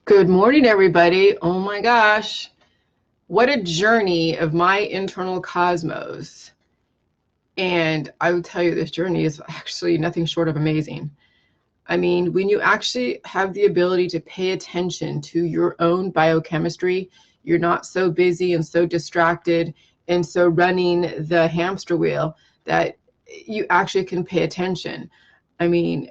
Good morning, everybody. Oh my gosh, what a journey of my internal cosmos. And I will tell you, this journey is actually nothing short of amazing. I mean, when you actually have the ability to pay attention to your own biochemistry, you're not so busy and so distracted and so running the hamster wheel that you actually can pay attention. I mean,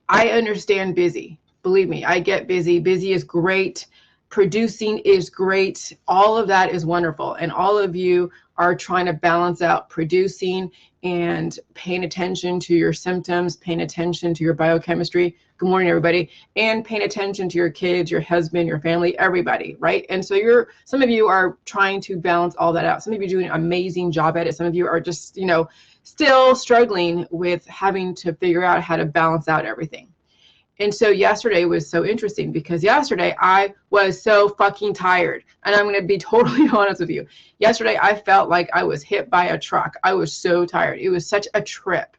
I understand busy. Believe me, I get busy. Busy is great. Producing is great. All of that is wonderful. And all of you are trying to balance out producing and paying attention to your symptoms, paying attention to your biochemistry. Good morning, everybody. And paying attention to your kids, your husband, your family, everybody, right? And so some of you are trying to balance all that out. Some of you are doing an amazing job at it. Some of you are just, still struggling with having to figure out how to balance out everything. And so yesterday was so interesting because yesterday I was so fucking tired. And I'm going to be totally honest with you. Yesterday I felt like I was hit by a truck. I was so tired. It was such a trip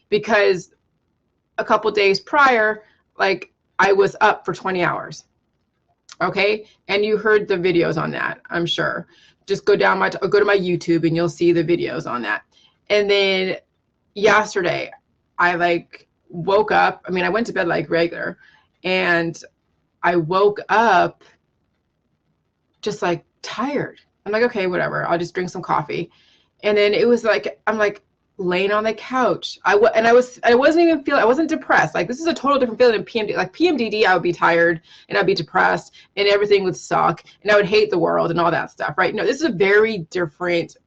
because a couple days prior, like I was up for 20 hours. Okay. And you heard the videos on that, I'm sure. Just go to my YouTube and you'll see the videos on that. And then yesterday I woke up. I mean, I went to bed like regular and I woke up just like tired. I'm like, okay, whatever. I'll just drink some coffee. And then it was like, I'm like laying on the couch. I wasn't depressed. Like, this is a total different feeling than PMD. Like PMDD, I would be tired and I'd be depressed and everything would suck and I would hate the world and all that stuff, right? No, this is a very different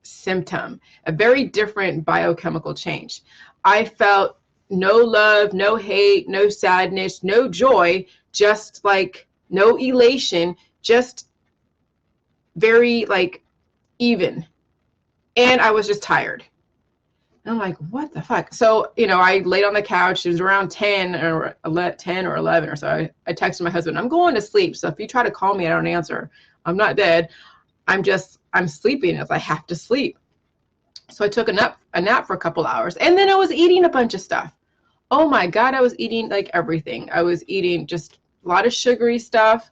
symptom, a very different biochemical change. I felt no love, no hate, no sadness, no joy, just like no elation, just very like even. And I was just tired. And I'm like, what the fuck? So, I laid on the couch. It was around 10 or 11 or so. I texted my husband, I'm going to sleep. So if you try to call me, I don't answer. I'm not dead. I'm sleeping if I have to sleep. So I took a nap for a couple hours and then I was eating a bunch of stuff. Oh my God, I was eating like everything. I was eating just a lot of sugary stuff,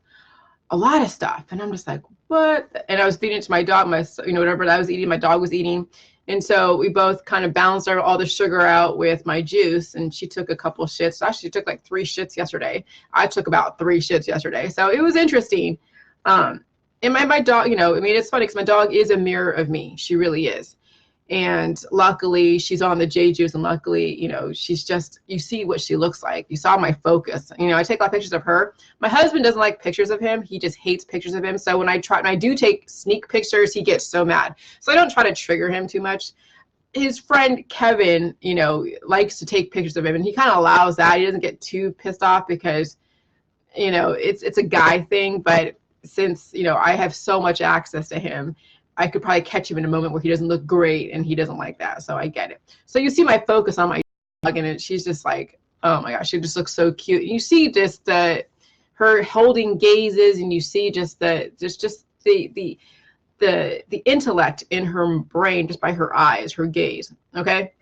a lot of stuff. And I'm just like, what? And I was feeding it to my dog, whatever I was eating, my dog was eating. And so we both kind of balanced all the sugar out with my juice. And she took a couple shits. Actually, she took like 3 shits yesterday. I took about 3 shits yesterday. So it was interesting. And my dog, it's funny because my dog is a mirror of me. She really is. And luckily she's on the J juice, and luckily, she's just, you see what she looks like. You saw my focus. I take a lot of pictures of her. My husband doesn't like pictures of him. He just hates pictures of him. So when I do take sneak pictures, he gets so mad. So I don't try to trigger him too much. His friend Kevin, likes to take pictures of him, and he kind of allows that. He doesn't get too pissed off because, it's a guy thing. But since, I have so much access to him, I could probably catch him in a moment where he doesn't look great and he doesn't like that. So I get it. So you see my focus on my dog, and she's just like, oh my gosh, she just looks so cute. And you see just her holding gazes, and you see just the intellect in her brain just by her eyes, her gaze. Okay.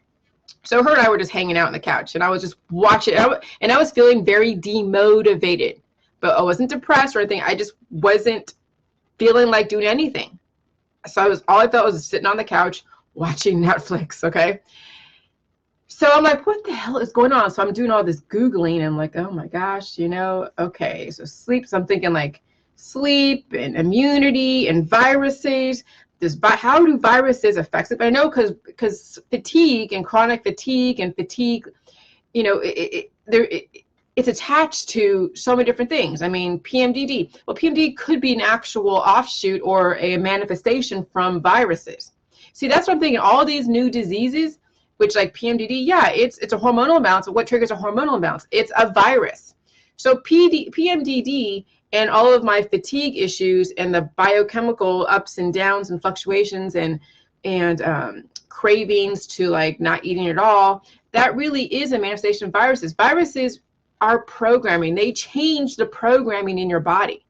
So her and I were just hanging out on the couch, and I was just watching, and I was feeling very demotivated, but I wasn't depressed or anything. I just wasn't feeling like doing anything. So all I felt was sitting on the couch watching Netflix. Okay. So I'm like, what the hell is going on? So I'm doing all this Googling, and I'm like, oh my gosh, okay. So sleep. So I'm thinking like sleep and immunity and viruses. How do viruses affect it? But I know because fatigue and chronic fatigue and fatigue, it's attached to so many different things. I mean, PMDD. Well, PMDD could be an actual offshoot or a manifestation from viruses. See, that's what I'm thinking. All these new diseases, which like PMDD, yeah, it's a hormonal imbalance. What triggers a hormonal imbalance? It's a virus. So PMDD and all of my fatigue issues and the biochemical ups and downs and fluctuations and cravings to like not eating at all, that really is a manifestation of viruses. Viruses are programming. They change the programming in your body.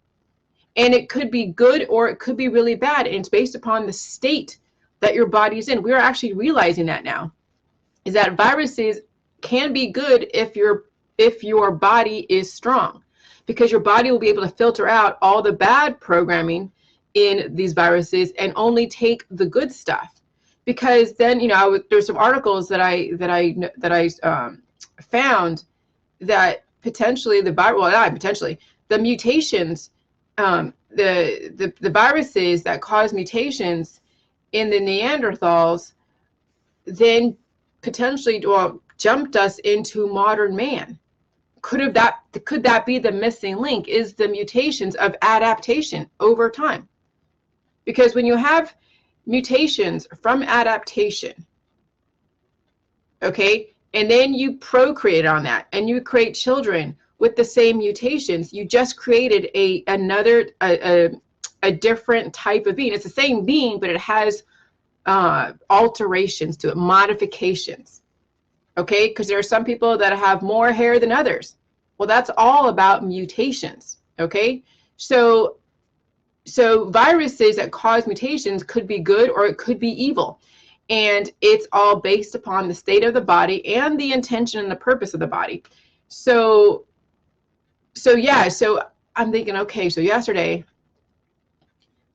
And it could be good or it could be really bad. And it's based upon the state that your body's in. We're actually realizing that now, is that viruses can be good if your body is strong. because your body will be able to filter out all the bad programming in these viruses and only take the good stuff. Because then, you know, there's some articles that I found that potentially the mutations, the viruses that cause mutations in the Neanderthals then potentially jumped us into modern man. Could that be the missing link, is the mutations of adaptation over time? Because when you have mutations from adaptation, okay, and then you procreate on that and you create children with the same mutations, you just created a different type of being. It's the same being, but it has alterations to it, modifications. Okay, because there are some people that have more hair than others. Well, that's all about mutations. Okay, so viruses that cause mutations could be good or it could be evil. And it's all based upon the state of the body and the intention and the purpose of the body. So I'm thinking, okay, so yesterday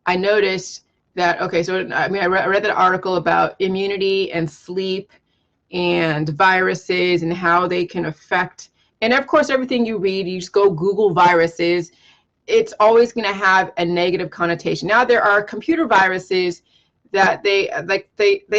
I noticed that, okay, so I mean, I read that article about immunity and sleep and viruses and how they can affect, and of course, everything you read, you just go Google viruses, it's always going to have a negative connotation. Now, there are computer viruses that they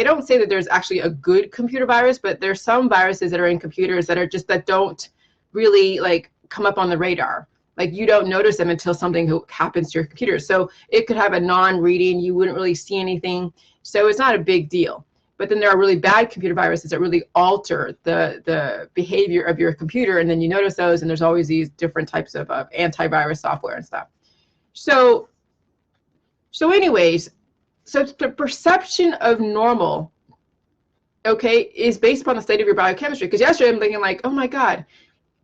don't say that there's actually a good computer virus, but there's some viruses that are in computers that don't really like come up on the radar. Like, you don't notice them until something happens to your computer. So it could have a non-reading, you wouldn't really see anything. So it's not a big deal. But then there are really bad computer viruses that really alter the behavior of your computer, and then you notice those, and there's always these different types of antivirus software and stuff. So anyways, so the perception of normal, okay, is based upon the state of your biochemistry. Because yesterday I'm thinking like, oh my God,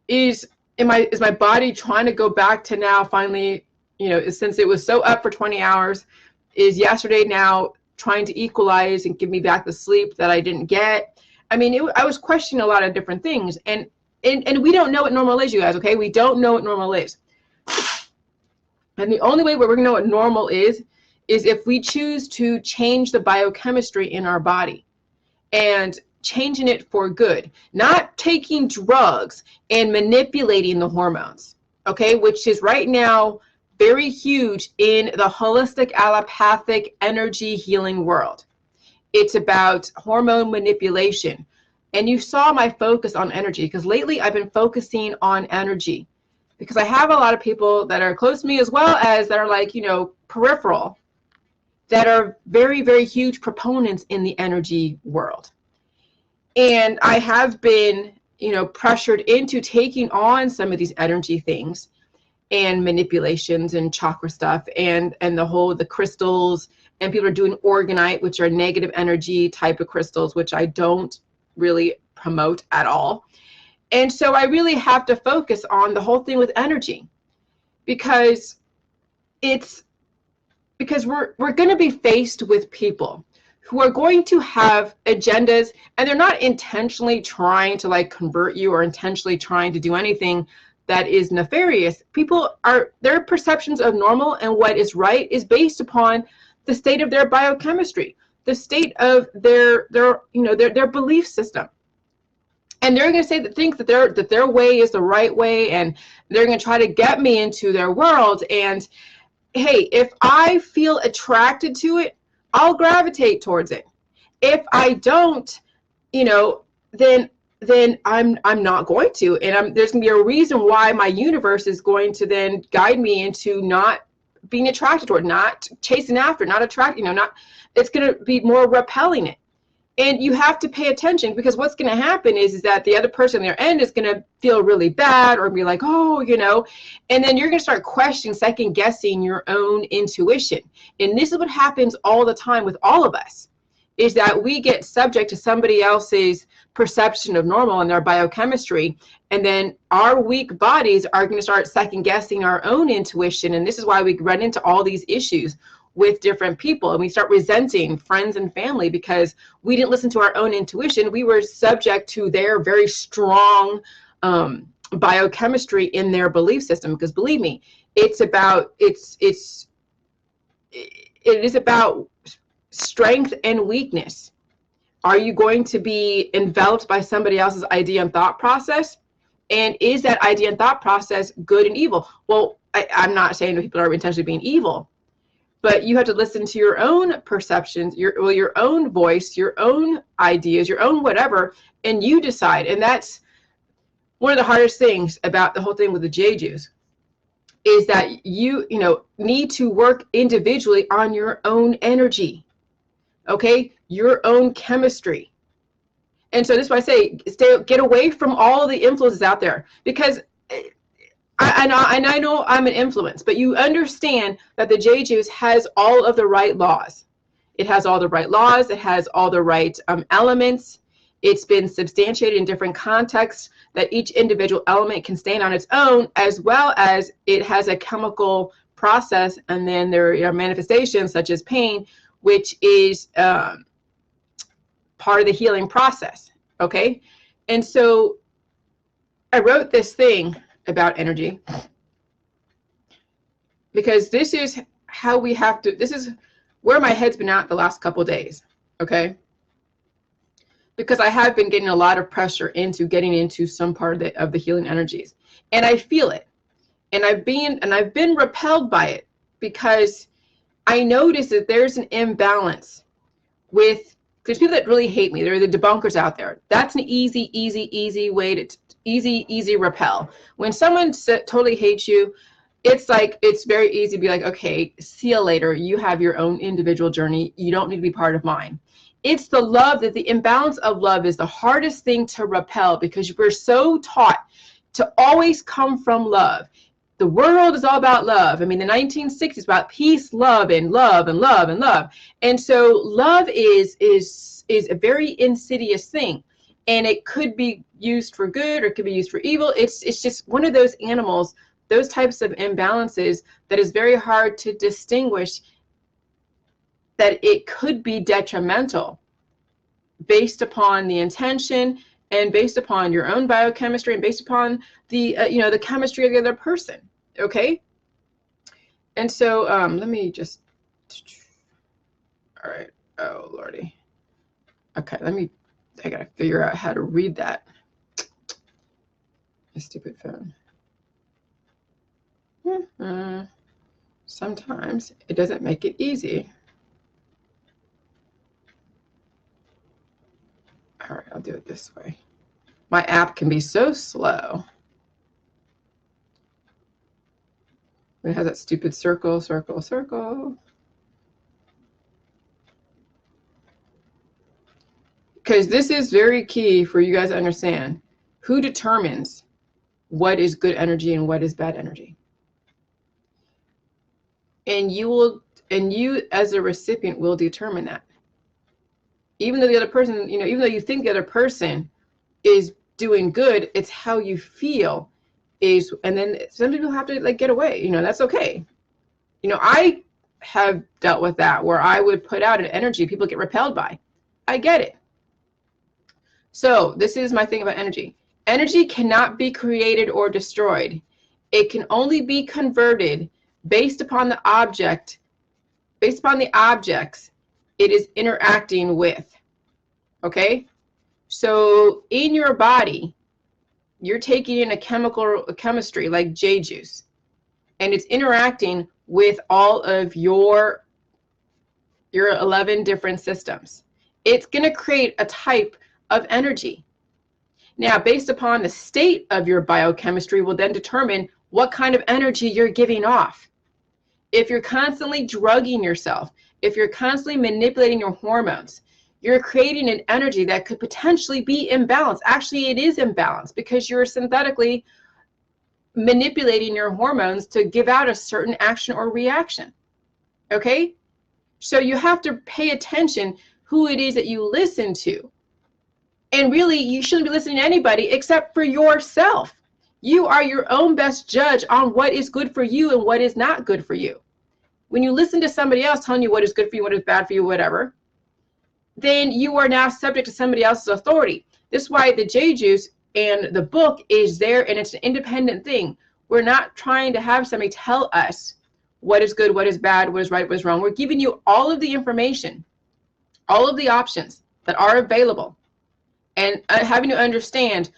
is my body trying to go back to now finally, you know, since it was so up for 20 hours, is yesterday now trying to equalize and give me back the sleep that I didn't get? I mean, I was questioning a lot of different things, and we don't know what normal is, you guys, okay? We don't know what normal is. And the only way we're going to know what normal is if we choose to change the biochemistry in our body and changing it for good, not taking drugs and manipulating the hormones, okay, which is right now very huge in the holistic allopathic energy healing world. It's about hormone manipulation. And you saw my focus on energy, because lately I've been focusing on energy, because I have a lot of people that are close to me, as well as that are like, you know, peripheral, that are very, very huge proponents in the energy world. And I have been, you know, pressured into taking on some of these energy things and manipulations and chakra stuff and the crystals, and people are doing orgonite, which are negative energy type of crystals, which I don't really promote at all. And so I really have to focus on the whole thing with energy, because we're going to be faced with people who are going to have agendas, and they're not intentionally trying to like convert you or intentionally trying to do anything that is nefarious. Their perceptions of normal and what is right is based upon the state of their biochemistry, the state of their belief system. And they're going to think that their way is the right way, and they're going to try to get me into their world. And hey, if I feel attracted to it, I'll gravitate towards it. If I don't, you know, then I'm not going to, and there's going to be a reason why my universe is going to then guide me into not being attracted toward, not chasing after, not attracting, you know, it's going to be more repelling it. And you have to pay attention, because what's going to happen is that the other person on their end is going to feel really bad or be like, oh, you know, and then you're going to start questioning, second guessing your own intuition. And this is what happens all the time with all of us, is that we get subject to somebody else's perception of normal and their biochemistry, and then our weak bodies are going to start second guessing our own intuition. And this is why we run into all these issues with different people, and we start resenting friends and family because we didn't listen to our own intuition. We were subject to their very strong biochemistry in their belief system, because believe me, it is about strength and weakness. Are you going to be enveloped by somebody else's idea and thought process? And is that idea and thought process good and evil? Well, I'm not saying that people are intentionally being evil, but you have to listen to your own perceptions, your own voice, your own ideas, your own whatever, and you decide. And that's one of the hardest things about the whole thing with the Jeju, is that you need to work individually on your own energy, okay, your own chemistry. And so this is why I say get away from all the influences out there, because I know I'm an influence, but you understand that the Jeju has all of the right laws. It has all the right laws. It has all the right elements. It's been substantiated in different contexts that each individual element can stand on its own, as well as it has a chemical process, and then there are manifestations such as pain, which is part of the healing process, okay? And so I wrote this thing about energy because this is how we have to, this is where my head's been at the last couple of days, okay? Because I have been getting a lot of pressure into getting into some part of the healing energies, and I feel it, and I've been repelled by it, because I notice that there's an imbalance with, there's people that really hate me. There are the debunkers out there. That's an easy way to easy repel. When someone totally hates you, it's like, it's very easy to be like, okay, see you later. You have your own individual journey. You don't need to be part of mine. It's the love, that the imbalance of love is the hardest thing to repel, because we're so taught to always come from love. The world is all about love. I mean, the 1960s about peace, love, and love, and love, and love. And so love is a very insidious thing, and it could be used for good or it could be used for evil. It's just one of those animals, those types of imbalances that is very hard to distinguish, that it could be detrimental based upon the intention and based upon your own biochemistry and based upon the the chemistry of the other person, okay? And so let me just, all right, oh lordy, okay, I gotta figure out how to read that. My stupid phone. Sometimes it doesn't make it easy. All right, I'll do it this way. My app can be so slow. It has that stupid circle, circle, circle. Because this is very key for you guys to understand. Who determines what is good energy and what is bad energy? And you as a recipient will determine that. Even though the other person, even though you think the other person is doing good, it's how you feel is, and then some people have to like get away, that's okay. I have dealt with that, where I would put out an energy people get repelled by. I get it. So this is my thing about energy. Energy cannot be created or destroyed. It can only be converted based upon the object, based upon the objects it is interacting with, okay? So in your body, you're taking in a chemistry like Jeju, and it's interacting with all of your 11 different systems. It's going to create a type of energy. Now, based upon the state of your biochemistry will then determine what kind of energy you're giving off. If you're constantly drugging yourself, if you're constantly manipulating your hormones, you're creating an energy that could potentially be imbalanced. Actually, it is imbalanced because you're synthetically manipulating your hormones to give out a certain action or reaction, okay? So you have to pay attention who it is that you listen to. And really, you shouldn't be listening to anybody except for yourself. You are your own best judge on what is good for you and what is not good for you. When you listen to somebody else telling you what is good for you, what is bad for you, whatever, then you are now subject to somebody else's authority. This is why the Jeju and the book is there, and it's an independent thing. We're not trying to have somebody tell us what is good, what is bad, what is right, what is wrong. We're giving you all of the information, all of the options that are available, and having to understand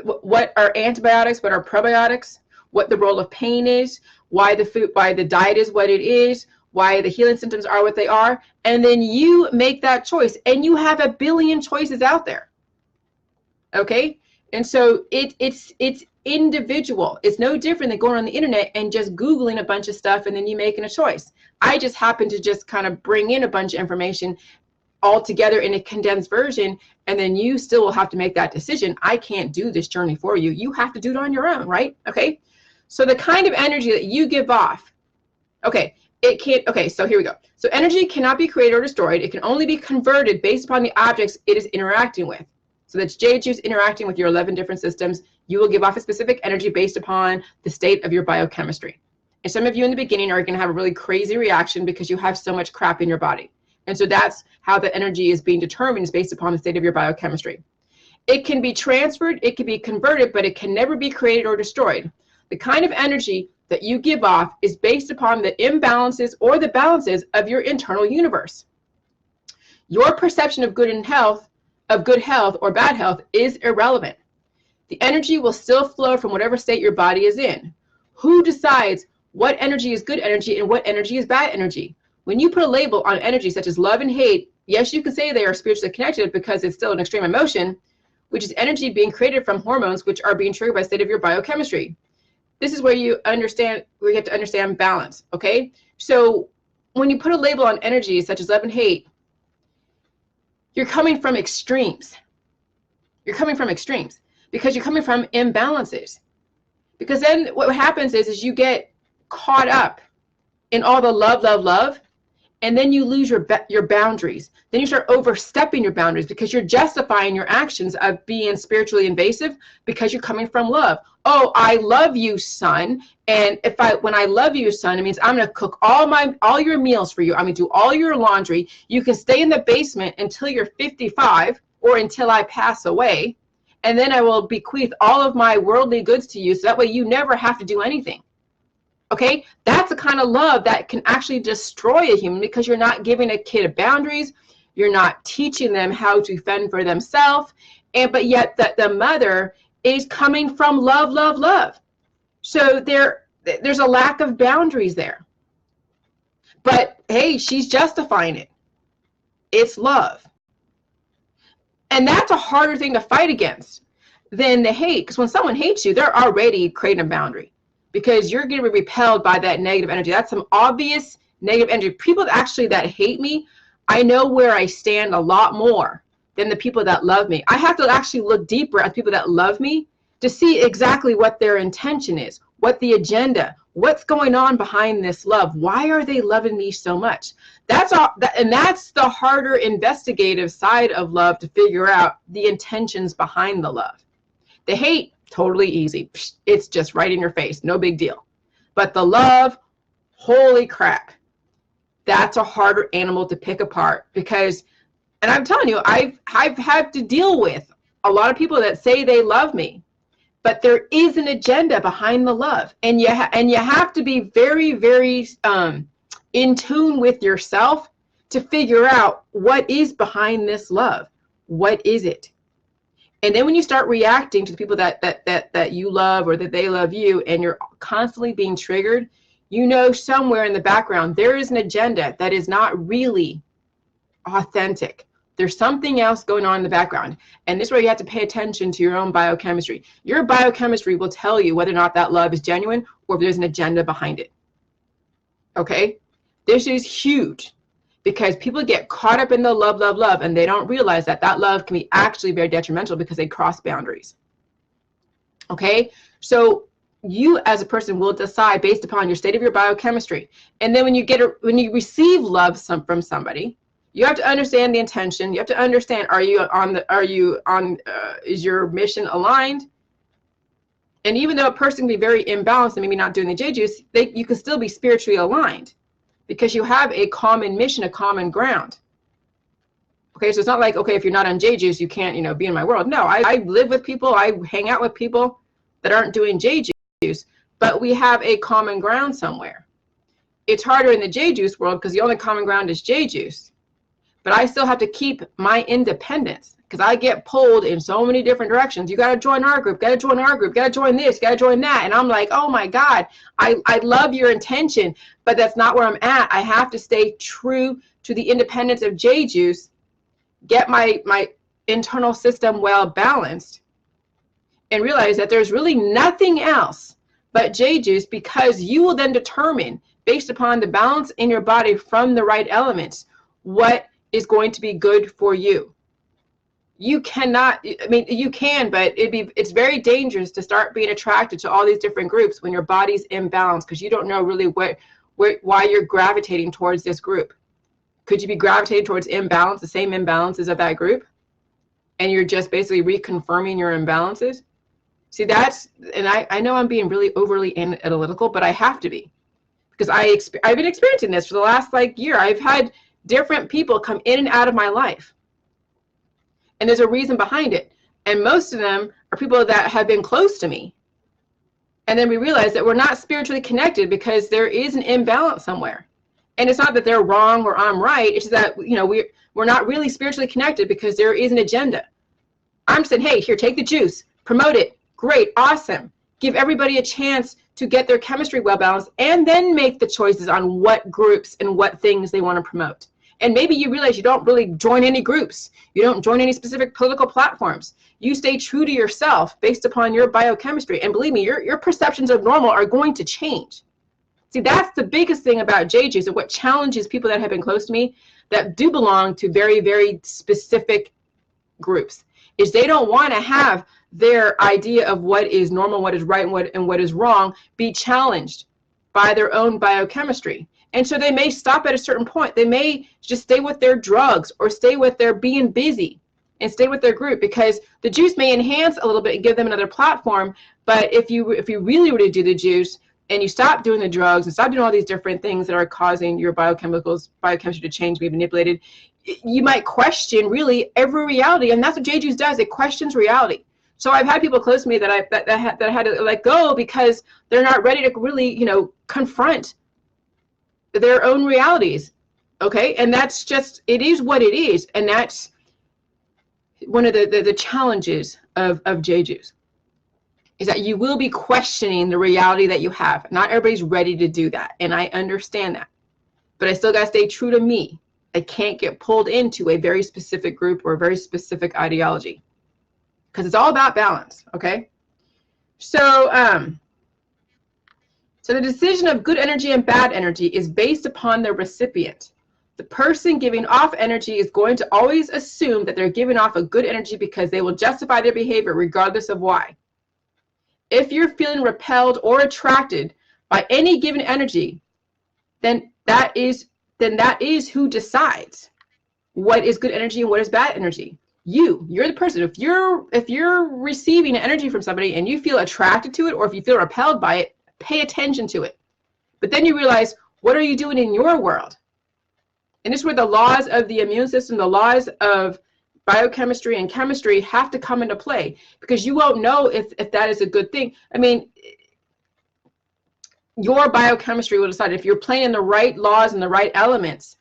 what are antibiotics, what are probiotics, what the role of pain is, why the diet is what it is, why the healing symptoms are what they are, and then you make that choice. And you have a billion choices out there. Okay? And so it's individual. It's no different than going on the internet and just Googling a bunch of stuff and then you making a choice. I just happen to just kind of bring in a bunch of information all together in a condensed version, and then you still will have to make that decision. I can't do this journey for you. You have to do it on your own, right? Okay. So the kind of energy that you give off, okay, it can't, okay, so here we go. So energy cannot be created or destroyed. It can only be converted based upon the objects it is interacting with. So that's jade juice interacting with your 11 different systems. You will give off a specific energy based upon the state of your biochemistry. And some of you in the beginning are going to have a really crazy reaction because you have so much crap in your body. And so that's how the energy is being determined, is based upon the state of your biochemistry. It can be transferred, it can be converted, but it can never be created or destroyed. The kind of energy that you give off is based upon the imbalances or the balances of your internal universe. Your perception of good health or bad health is irrelevant. The energy will still flow from whatever state your body is in. Who decides what energy is good energy and what energy is bad energy? When you put a label on energy such as love and hate, yes, you can say they are spiritually connected because it's still an extreme emotion, which is energy being created from hormones which are being triggered by the state of your biochemistry. This is where you have to understand balance, okay? So when you put a label on energy such as love and hate, you're coming from extremes. You're coming from extremes because you're coming from imbalances. Because then what happens is you get caught up in all the love, love, love, and then you lose your boundaries. Then you start overstepping your boundaries because you're justifying your actions of being spiritually invasive because you're coming from love. Oh, I love you, son. And when I love you, son, it means I'm going to cook all your meals for you. I'm going to do all your laundry. You can stay in the basement until you're 55 or until I pass away. And then I will bequeath all of my worldly goods to you. So that way you never have to do anything. Okay, that's the kind of love that can actually destroy a human because you're not giving a kid boundaries, you're not teaching them how to fend for themselves, but yet the mother is coming from love, love, love. So there's a lack of boundaries there. But hey, she's justifying it. It's love. And that's a harder thing to fight against than the hate, because when someone hates you, they're already creating a boundary. Because you're going to be repelled by that negative energy. That's some obvious negative energy. People that hate me, I know where I stand a lot more than the people that love me. I have to actually look deeper at people that love me to see exactly what their intention is, what the agenda, what's going on behind this love. Why are they loving me so much? That's all, and that's the harder investigative side of love, to figure out the intentions behind the love. The hate, totally easy. It's just right in your face. No big deal. But the love, holy crap. That's a harder animal to pick apart because, and I'm telling you, I've had to deal with a lot of people that say they love me, but there is an agenda behind the love. And you have to be very, very in tune with yourself to figure out what is behind this love. What is it? And then when you start reacting to the people that you love or that they love you, and you're constantly being triggered, you know somewhere in the background there is an agenda that is not really authentic. There's something else going on in the background. And this is where you have to pay attention to your own biochemistry. Your biochemistry will tell you whether or not that love is genuine or if there's an agenda behind it. Okay? This is huge. Because people get caught up in the love, love, love, and they don't realize that that love can be actually very detrimental because they cross boundaries. Okay? So you as a person will decide based upon your state of your biochemistry. And then when you receive love from somebody, you have to understand the intention. You have to understand, is your mission aligned? And even though a person can be very imbalanced and maybe not doing the J juice, you can still be spiritually aligned. Because you have a common mission, a common ground. Okay, so it's not like, okay, if you're not on J juice, you can't, be in my world. No, I live with people, I hang out with people that aren't doing J juice, but we have a common ground somewhere. It's harder in the J juice world because the only common ground is J juice. But I still have to keep my independence because I get pulled in so many different directions. You got to join our group, got to join our group, got to join this, got to join that. And I'm like, oh my God, I love your intention, but that's not where I'm at. I have to stay true to the independence of J juice, get my internal system well balanced, and realize that there's really nothing else but J juice, because you will then determine, based upon the balance in your body from the right elements, what is going to be good for you. You cannot, I mean, you can, but it's very dangerous to start being attracted to all these different groups when your body's imbalanced, because you don't know really why you're gravitating towards this group. Could you be gravitating towards imbalance, the same imbalances of that group, and you're just basically reconfirming your imbalances? See, and I know I'm being really overly analytical, but I have to be, because I've been experiencing this for the last year. I've had different people come in and out of my life, and there's a reason behind it. And most of them are people that have been close to me. And then we realize that we're not spiritually connected because there is an imbalance somewhere. And it's not that they're wrong or I'm right. It's just that, we're not really spiritually connected because there is an agenda. I'm saying, hey, here, take the juice, promote it. Great, awesome. Give everybody a chance to get their chemistry well balanced, and then make the choices on what groups and what things they want to promote. And maybe you realize you don't really join any groups. You don't join any specific political platforms. You stay true to yourself based upon your biochemistry. And believe me, your perceptions of normal are going to change. See, that's the biggest thing about J juice, and what challenges people that have been close to me that do belong to very, very specific groups, is they don't want to have their idea of what is normal, what is right, and what is wrong be challenged by their own biochemistry. And so they may stop at a certain point. They may just stay with their drugs, or stay with their being busy, and stay with their group, because the juice may enhance a little bit and give them another platform. But if you really were to do the juice, and you stop doing the drugs and stop doing all these different things that are causing your biochemistry to change, be manipulated, you might question really every reality. And that's what J juice does. It questions reality. So I've had people close to me that I had to let go because they're not ready to really, confront their own realities. Okay, and that's just, it is what it is. And that's one of the challenges of J juice, is that you will be questioning the reality that you have. Not everybody's ready to do that, and I understand that. But I still got to stay true to me. I can't get pulled into a very specific group or a very specific ideology, because it's all about balance, okay? So, so the decision of good energy and bad energy is based upon the recipient. The person giving off energy is going to always assume that they're giving off a good energy because they will justify their behavior regardless of why. If you're feeling repelled or attracted by any given energy, then that is who decides what is good energy and what is bad energy. You're the person. If you're receiving energy from somebody and you feel attracted to it, or if you feel repelled by it, pay attention to it. But then you realize, what are you doing in your world? And this is where the laws of the immune system, the laws of biochemistry and chemistry have to come into play, because you won't know if that is a good thing. I mean, your biochemistry will decide if you're playing the right laws and the right elements,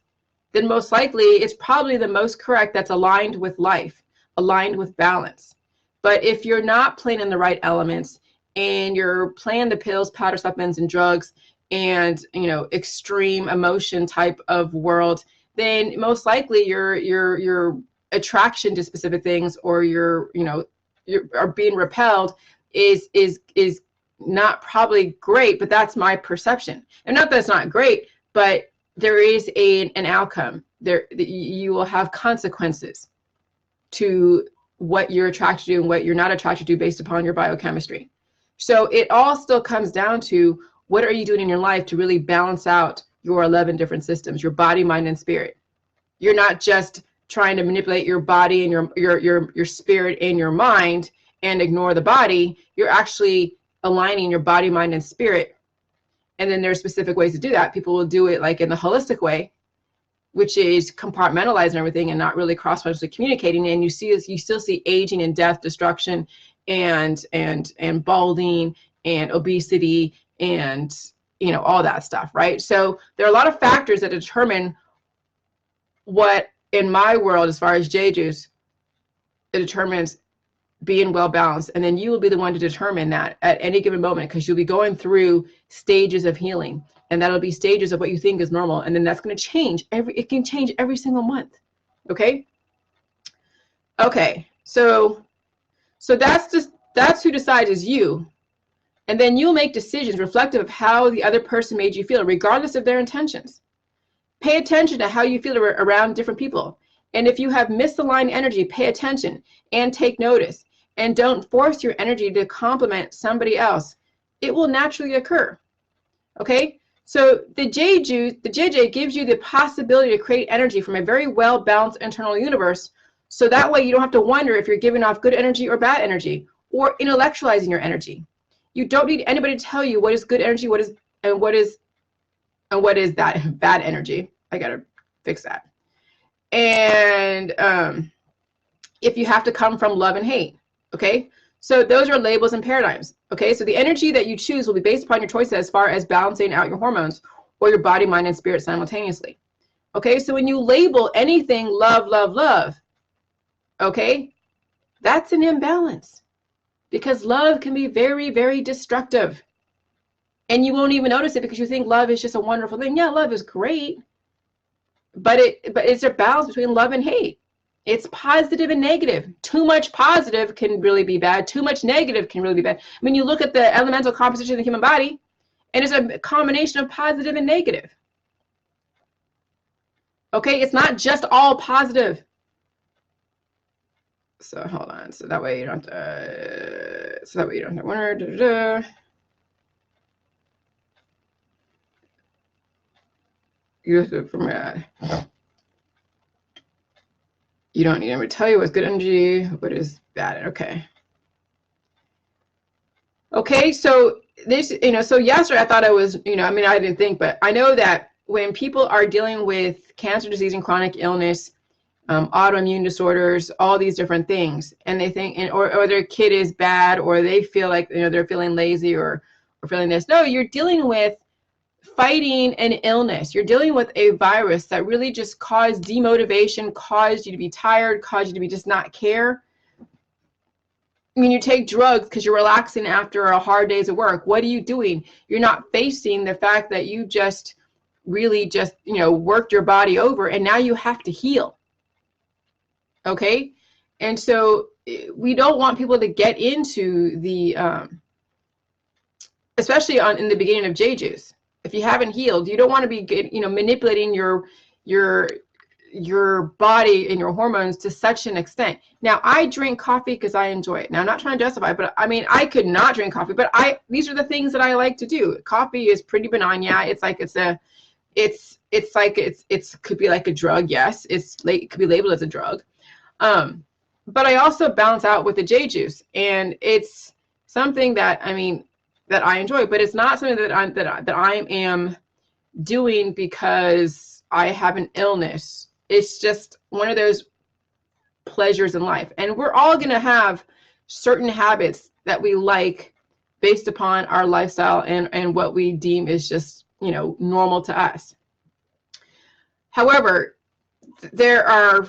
then most likely it's probably the most correct that's aligned with life, aligned with balance. But if you're not playing in the right elements and you're playing the pills, powder, supplements, and drugs, and extreme emotion type of world, then most likely your attraction to specific things, or you are being repelled is not probably great. But that's my perception. And not that it's not great, but there is an outcome there. You will have consequences to what you're attracted to and what you're not attracted to based upon your biochemistry. So it all still comes down to, what are you doing in your life to really balance out your 11 different systems, your body, mind, and spirit? You're not just trying to manipulate your body and your spirit and your mind and ignore the body. You're actually aligning your body, mind, and spirit. And then there's specific ways to do that. People will do it like in the holistic way, which is compartmentalizing everything and not really cross-functionally communicating. And you still see aging and death, destruction, and balding and obesity and all that stuff, right? So there are a lot of factors that determine what, in my world, as far as J-juice, it determines being well balanced. And then you will be the one to determine that at any given moment, because you'll be going through stages of healing, and that'll be stages of what you think is normal. And then that's going to change it can change every single month. Okay. So that's who decides, is you. And then you'll make decisions reflective of how the other person made you feel, regardless of their intentions. Pay attention to how you feel around different people. And if you have misaligned energy, pay attention and take notice. And don't force your energy to complement somebody else. It will naturally occur. Okay? So the JJ gives you the possibility to create energy from a very well-balanced internal universe. So that way you don't have to wonder if you're giving off good energy or bad energy, or intellectualizing your energy. You don't need anybody to tell you what is good energy, what is that bad energy. I gotta fix that. And if you have to come from love and hate, okay? So those are labels and paradigms, okay? So the energy that you choose will be based upon your choices as far as balancing out your hormones or your body, mind, and spirit simultaneously, okay? So when you label anything love, love, love, okay, that's an imbalance, because love can be very, very destructive. And you won't even notice it because you think love is just a wonderful thing. Yeah, love is great, but it's a balance between love and hate. It's positive and negative. Too much positive can really be bad. Too much negative can really be bad. I mean, you look at the elemental composition of the human body, and it's a combination of positive and negative. Okay, it's not just all positive. So hold on. So that way you don't have to. So that way you don't have to wonder. You don't need anybody to tell you what's good energy, what is bad. Okay, so this, so yesterday I thought I was, I mean, I didn't think, but I know that when people are dealing with cancer disease and chronic illness, autoimmune disorders, all these different things, and they think, or their kid is bad, or they feel like, they're feeling lazy or feeling this. No, you're dealing with fighting an illness. You're dealing with a virus that really just caused demotivation, caused you to be tired, caused you to be just not care. I mean, you take drugs because you're relaxing after a hard days of work. What are you doing? You're not facing the fact that you just really just, worked your body over, and now you have to heal. Okay? And so we don't want people to get into the, especially in the beginning of J-juice. If you haven't healed, you don't want to be manipulating your body and your hormones to such an extent. Now, I drink coffee because I enjoy it. Now, I'm not trying to justify it, but I mean, I could not drink coffee, but these are the things that I like to do. Coffee is pretty benign. Yeah, it could be like a drug. Yes, it could be labeled as a drug. But I also balance out with the J-juice, and it's something that, I mean, that I enjoy, but it's not something that I am doing because I have an illness. It's just one of those pleasures in life. And we're all going to have certain habits that we like based upon our lifestyle and what we deem is just, normal to us. However, there are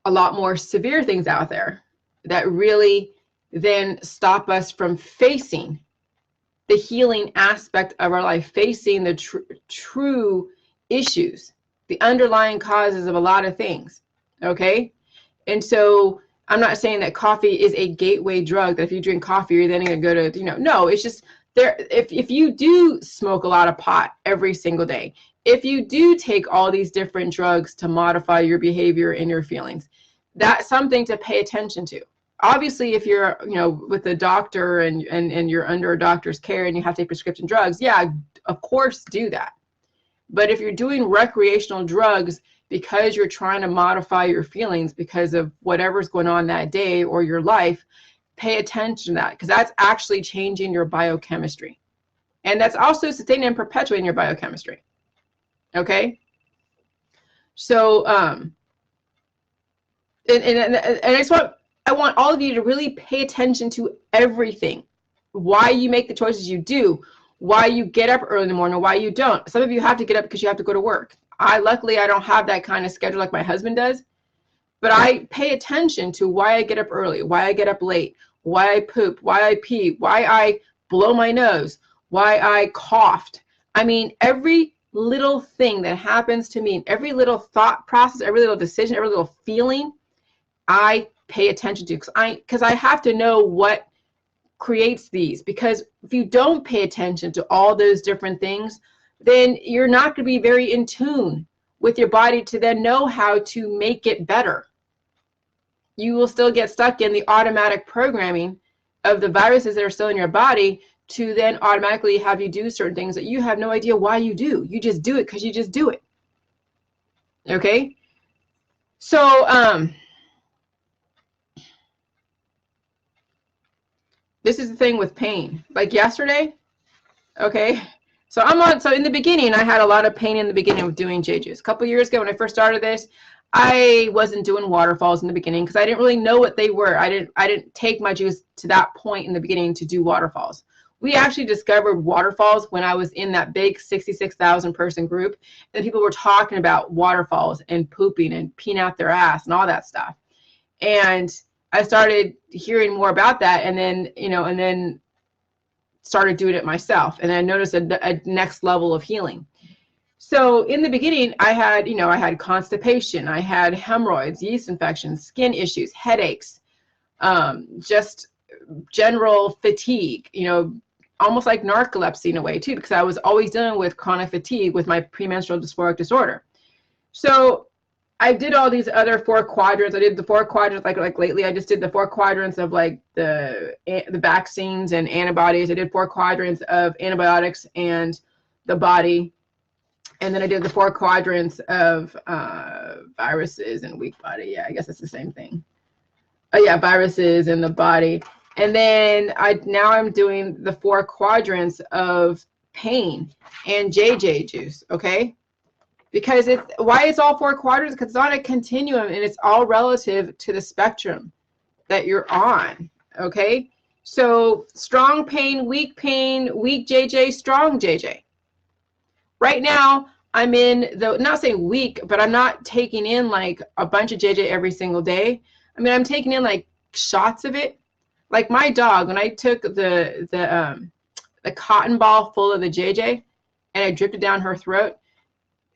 a lot more severe things out there that really then stop us from facing the healing aspect of our life, facing the true issues, the underlying causes of a lot of things. Okay? And so I'm not saying that coffee is a gateway drug, that if you drink coffee, you're then going to go to, no, it's just there. If you do smoke a lot of pot every single day, if you do take all these different drugs to modify your behavior and your feelings, that's something to pay attention to. Obviously, if you're, with a doctor and you're under a doctor's care and you have to take prescription drugs, yeah, of course, do that. But if you're doing recreational drugs because you're trying to modify your feelings because of whatever's going on that day or your life, pay attention to that, because that's actually changing your biochemistry. And that's also sustaining and perpetuating your biochemistry. Okay? So, and I want all of you to really pay attention to everything. Why you make the choices you do, why you get up early in the morning, why you don't. Some of you have to get up because you have to go to work. Luckily, I don't have that kind of schedule like my husband does, but I pay attention to why I get up early, why I get up late, why I poop, why I pee, why I blow my nose, why I coughed. I mean, every little thing that happens to me, every little thought process, every little decision, every little feeling, I pay attention to, because I have to know what creates these. Because if you don't pay attention to all those different things, then you're not going to be very in tune with your body to then know how to make it better. You will still get stuck in the automatic programming of the viruses that are still in your body to then automatically have you do certain things that you have no idea why you do. You just do it because you just do it. Okay? So, this is the thing with pain. Like yesterday, okay? So in the beginning, I had a lot of pain in the beginning with doing JJ's. A couple years ago when I first started this, I wasn't doing waterfalls in the beginning because I didn't really know what they were. I didn't take my juice to that point in the beginning to do waterfalls. We actually discovered waterfalls when I was in that big 66,000 person group, and people were talking about waterfalls and pooping and peeing out their ass and all that stuff. And I started hearing more about that, and then started doing it myself, and I noticed a next level of healing. So in the beginning, I had constipation, I had hemorrhoids, yeast infections, skin issues, headaches, just general fatigue, almost like narcolepsy in a way too, because I was always dealing with chronic fatigue with my premenstrual dysphoric disorder. So I did all these other 4 quadrants. I did the 4 quadrants, like lately I just did the 4 quadrants of like the vaccines and antibodies. I did 4 quadrants of antibiotics and the body. And then I did the 4 quadrants of viruses and weak body. Yeah, I guess it's the same thing. Oh yeah, viruses in the body. And then now I'm doing the 4 quadrants of pain and JJ juice, okay? Because why it's all 4 quadrants? Because it's on a continuum and it's all relative to the spectrum that you're on, okay? So strong pain, weak JJ, strong JJ. Right now, I'm in not saying weak, but I'm not taking in like a bunch of JJ every single day. I mean, I'm taking in like shots of it. Like my dog, when I took the cotton ball full of the JJ and I dripped it down her throat,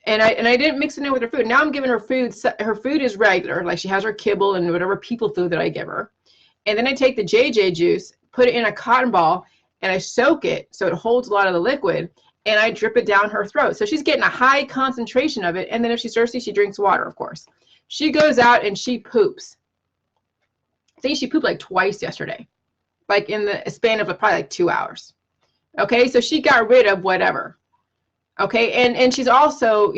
and I didn't mix it in with her food. Now I'm giving her food. Her food is regular, like she has her kibble and whatever people food that I give her. And then I take the JJ juice, put it in a cotton ball, and I soak it so it holds a lot of the liquid, and I drip it down her throat. So she's getting a high concentration of it, and then if she's thirsty, she drinks water, of course. She goes out and she poops. I think she pooped like twice yesterday, like in the span of probably like 2 hours. Okay, so she got rid of whatever. Okay, and she's also,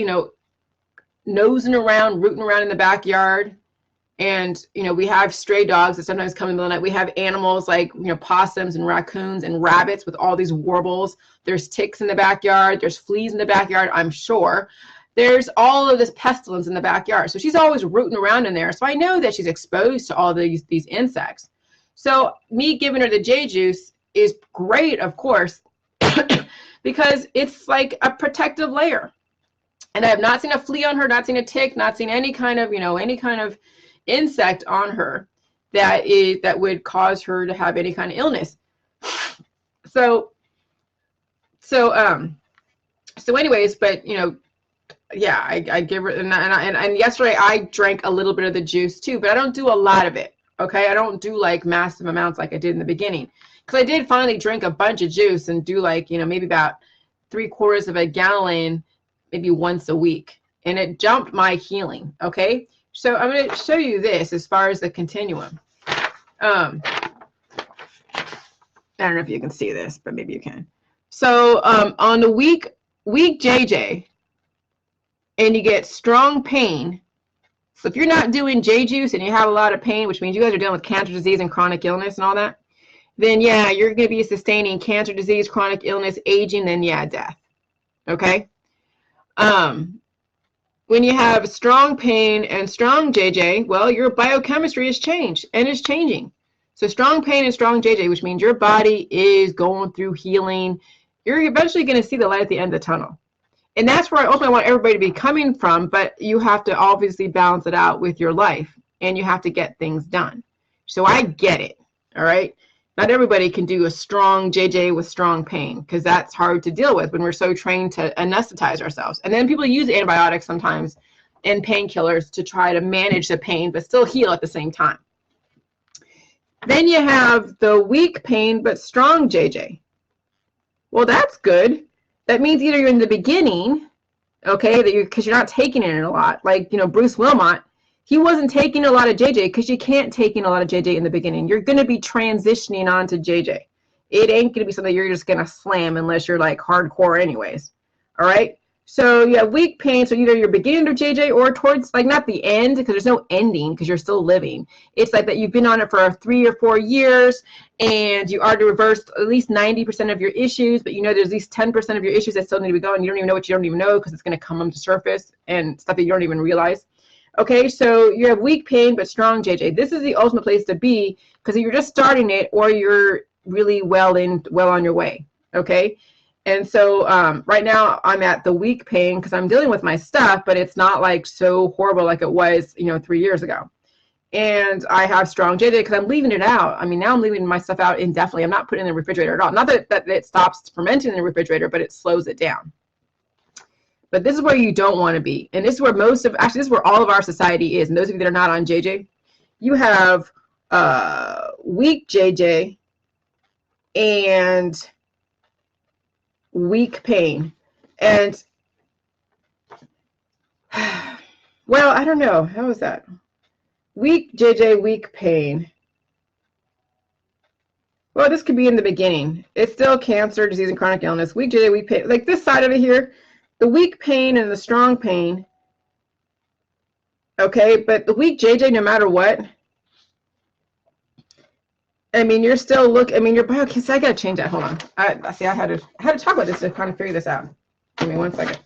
nosing around, rooting around in the backyard. And, we have stray dogs that sometimes come in the middle of the night. We have animals like, possums and raccoons and rabbits with all these warbles. There's ticks in the backyard. There's fleas in the backyard, I'm sure. There's all of this pestilence in the backyard. So she's always rooting around in there. So I know that she's exposed to all these insects. So me giving her the J juice is great, of course, because it's like a protective layer. And I have not seen a flea on her, not seen a tick, not seen any kind of, insect on her that would cause her to have any kind of illness. So anyways, but yeah, I give her, and yesterday I drank a little bit of the juice too, but I don't do a lot of it. Okay, I don't do like massive amounts like I did in the beginning, because I did finally drink a bunch of juice and do like maybe about 3/4 of a gallon maybe once a week, and it jumped my healing. Okay, so I'm going to show you this as far as the continuum. I don't know if you can see this, but maybe you can. So on the weak JJ, and you get strong pain. So if you're not doing J juice and you have a lot of pain, which means you guys are dealing with cancer disease and chronic illness and all that, then yeah, you're going to be sustaining cancer disease, chronic illness, aging, then yeah, death. Okay. when you have strong pain and strong JJ, well, your biochemistry has changed and is changing. So strong pain and strong JJ, which means your body is going through healing. You're eventually going to see the light at the end of the tunnel. And that's where I ultimately want everybody to be coming from, but you have to obviously balance it out with your life, and you have to get things done. So I get it, all right? Not everybody can do a strong JJ with strong pain, because that's hard to deal with when we're so trained to anesthetize ourselves. And then people use antibiotics sometimes and painkillers to try to manage the pain, but still heal at the same time. Then you have the weak pain, but strong JJ. Well, that's good. That means either you're in the beginning, okay, that because you're not taking it a lot. Like, you know, Bruce Wilmot, he wasn't taking a lot of JJ because you can't take in a lot of JJ in the beginning. You're going to be transitioning on to JJ. It ain't going to be something you're just going to slam unless you're like hardcore anyways. All right. So you have weak pain. So either you're beginning to JJ or towards like not the end, because there's no ending because you're still living. It's like that you've been on it for 3 or 4 years and you already reversed at least 90% of your issues, but you know there's at least 10% of your issues that still need to be going. You don't even know what you don't even know because it's going to come on to surface and stuff that you don't even realize. Okay, so you have weak pain but strong JJ. This is the ultimate place to be because you're just starting it or you're really well on your way. Okay, and so right now I'm at the weak pain because I'm dealing with my stuff, but it's not like so horrible like it was, you know, 3 years ago. And I have strong JJ because I'm leaving it out. I mean, now I'm leaving my stuff out indefinitely. I'm not putting it in the refrigerator at all. Not that it stops fermenting in the refrigerator, but it slows it down. But this is where you don't want to be. And this is where this is where all of our society is. And those of you that are not on JJ, you have weak JJ and weak pain. And, well, I don't know. How is that? Weak JJ, weak pain. Well, this could be in the beginning. It's still cancer, disease, and chronic illness. Weak JJ, weak pain. Like this side of it here, the weak pain and the strong pain. Okay, but the weak JJ, no matter what, I mean, you're still I mean, your biochemistry. I gotta change that. Hold on. I had to talk about this to kind of figure this out. Give me 1 second.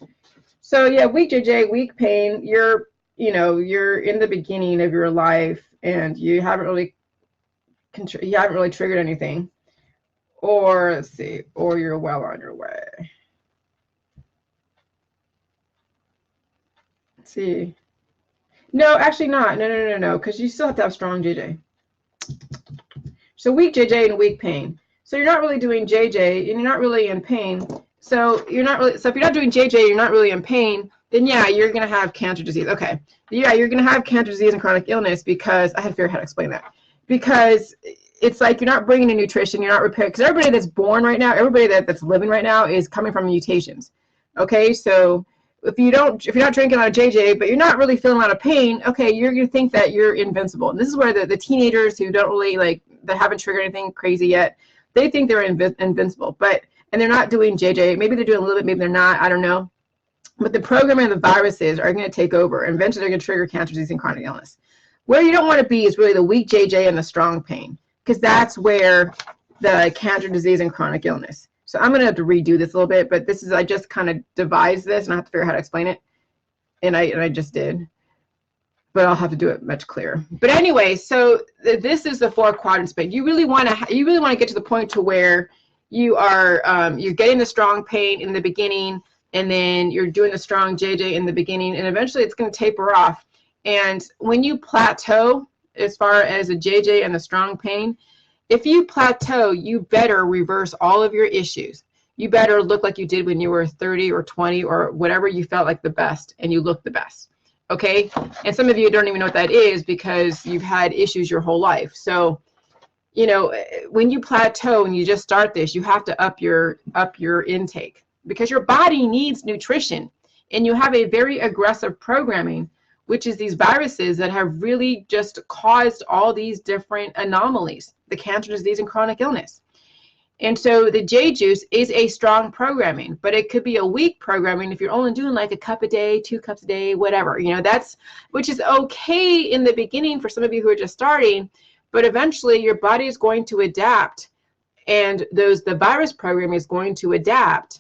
So yeah, weak JJ, weak pain. You're in the beginning of your life, and you haven't really triggered anything, or let's see, or you're well on your way. Let's see. No, actually not. No, because you still have to have strong JJ. So weak JJ and weak pain. So you're not really doing JJ, and you're not really in pain. So if you're not doing JJ, you're not really in pain, then yeah, you're going to have cancer disease. Okay. Yeah, you're going to have cancer disease and chronic illness because I had to figure out how to explain that. Because it's like you're not bringing in nutrition, you're not repairing. Because everybody that's born right now, everybody that's living right now is coming from mutations. Okay, so if you're not drinking a lot of JJ, but you're not really feeling a lot of pain, okay, you're going to think that you're invincible. And this is where the teenagers who don't really that haven't triggered anything crazy yet, they think they're invincible. And they're not doing JJ. Maybe they're doing a little bit, maybe they're not, I don't know. But the programming of the viruses are going to take over, and eventually they're going to trigger cancer disease and chronic illness. Where you don't want to be is really the weak JJ and the strong pain, because that's where the cancer disease and chronic illness. So I'm going to have to redo this a little bit, but I just kind of devised this, and I have to figure out how to explain it. And I just did. But I'll have to do it much clearer. But anyway, so this is the 4 quadrants. But you really want to get to the point to where you are you're getting the strong pain in the beginning, and then you're doing the strong JJ in the beginning, and eventually it's going to taper off. And when you plateau, as far as the JJ and the strong pain, if you plateau, you better reverse all of your issues. You better look like you did when you were 30 or 20 or whatever you felt like the best, and you look the best. Okay? And some of you don't even know what that is because you've had issues your whole life. So, when you plateau and you just start this, you have to up your intake because your body needs nutrition, and you have a very aggressive programming, which is these viruses that have really just caused all these different anomalies, the cancer disease and chronic illness. And so the J juice is a strong programming, but it could be a weak programming if you're only doing like a cup a day, 2 cups a day, whatever, which is okay in the beginning for some of you who are just starting, but eventually your body is going to adapt, and the virus program is going to adapt,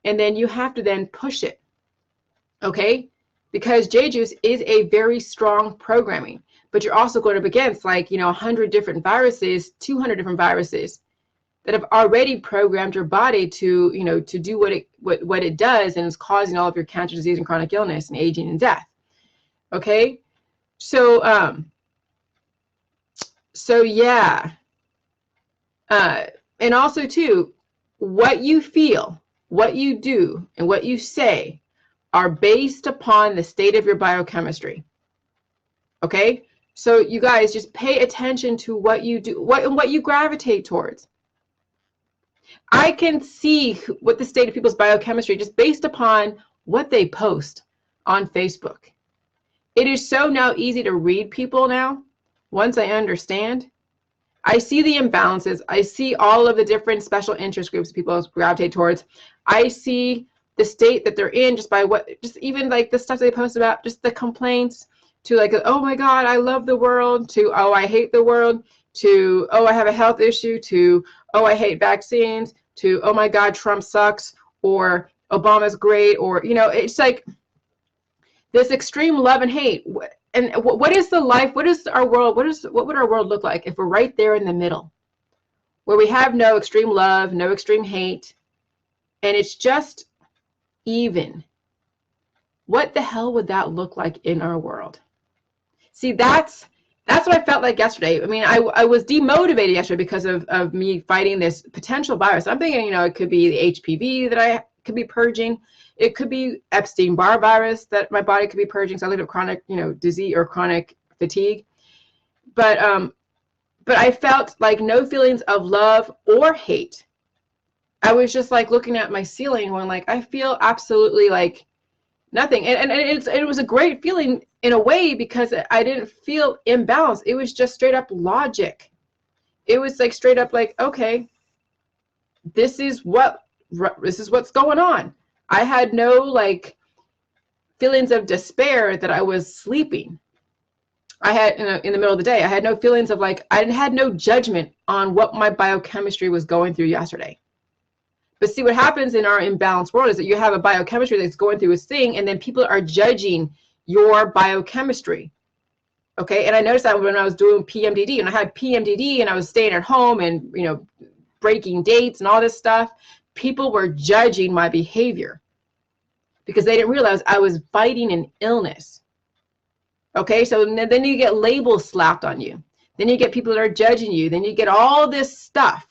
and then you have to then push it. Okay? because J-Juice is a very strong programming, but you're also going up against like, 100 different viruses, 200 different viruses that have already programmed your body to, to do what it does, and is causing all of your cancer, disease, and chronic illness, and aging and death. Okay, so yeah, and also too, what you feel, what you do, and what you say are based upon the state of your biochemistry. Okay, so you guys just pay attention to what you do, what you gravitate towards. I can see what the state of people's biochemistry just based upon what they post on Facebook. It is so now easy to read people now. Once I understand, I see the imbalances. I see all of the different special interest groups people gravitate towards. I see the state that they're in just by just even like the stuff they post about, just the complaints, to like, oh my God, I love the world, to, oh, I hate the world, to, oh, I have a health issue, to, oh, I hate vaccines, to, oh my God, Trump sucks, or Obama's great, or, it's like this extreme love and hate. And what is the life? What is our world? What would our world look like if we're right there in the middle, where we have no extreme love, no extreme hate, and it's just even? What the hell would that look like in our world? See, that's what I felt like yesterday. I mean, I was demotivated yesterday because of me fighting this potential virus. I'm thinking, it could be the HPV that I could be purging. It could be Epstein-Barr virus that my body could be purging. So I live with chronic, disease or chronic fatigue. But I felt like no feelings of love or hate. I was just like looking at my ceiling going like, I feel absolutely like nothing. And it was a great feeling in a way, because I didn't feel imbalanced. It was just straight up logic. It was like straight up like, okay, this is what's going on. I had no like feelings of despair that I was sleeping. I had in the middle of the day, I had no feelings of like, I had no judgment on what my biochemistry was going through yesterday. But see, what happens in our imbalanced world is that you have a biochemistry that's going through its thing, and then people are judging your biochemistry. Okay, and I noticed that when I was doing PMDD, and I had PMDD and I was staying at home and, breaking dates and all this stuff, people were judging my behavior because they didn't realize I was fighting an illness. Okay, so then you get labels slapped on you. Then you get people that are judging you. Then you get all this stuff.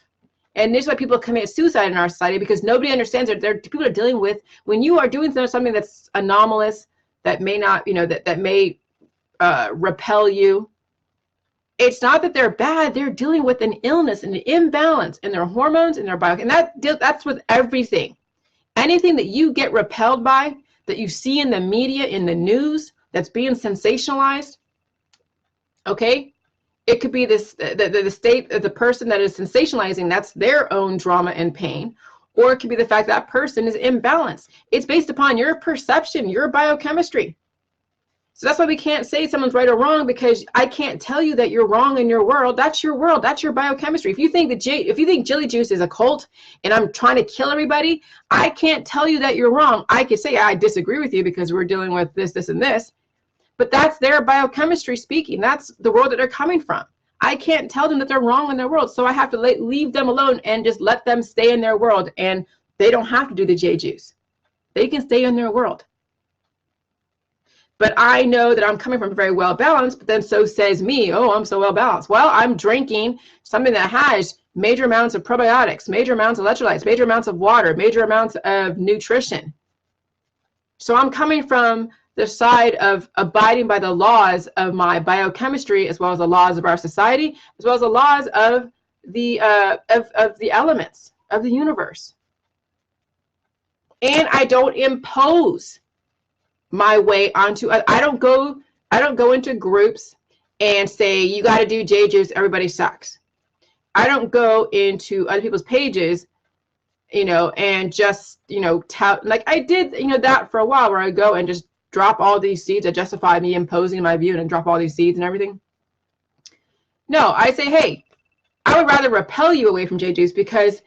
And this is why people commit suicide in our society, because nobody understands that people are dealing with, when you are doing something that's anomalous, that may not, that may repel you. It's not that they're bad. They're dealing with an illness and an imbalance in their hormones and their bio. And that's with everything. Anything that you get repelled by, that you see in the media, in the news, that's being sensationalized, okay? It could be this the state of the person that is sensationalizing, that's their own drama and pain. Or it could be the fact that person is imbalanced. It's based upon your perception, your biochemistry. So that's why we can't say someone's right or wrong, because I can't tell you that you're wrong in your world. That's your world. That's your biochemistry. If you think Jelly Juice is a cult and I'm trying to kill everybody, I can't tell you that you're wrong. I could say I disagree with you because we're dealing with this, this, and this. But that's their biochemistry speaking. That's the world that they're coming from. I can't tell them that they're wrong in their world. So I have to leave them alone and just let them stay in their world. And they don't have to do the J-Juice. They can stay in their world. But I know that I'm coming from very well balanced, but then so says me, oh, I'm so well balanced. Well, I'm drinking something that has major amounts of probiotics, major amounts of electrolytes, major amounts of water, major amounts of nutrition. So I'm coming from the side of abiding by the laws of my biochemistry, as well as the laws of our society, as well as the laws of the elements of the universe. And I don't impose my way onto. I don't go into groups and say you got to do J-Juice, everybody sucks. I don't go into other people's pages, and just tout, like I did that for a while, where I go and just drop all these seeds that justify me imposing my view and drop all these seeds and everything. No, I say, hey, I would rather repel you away from J-Juice, because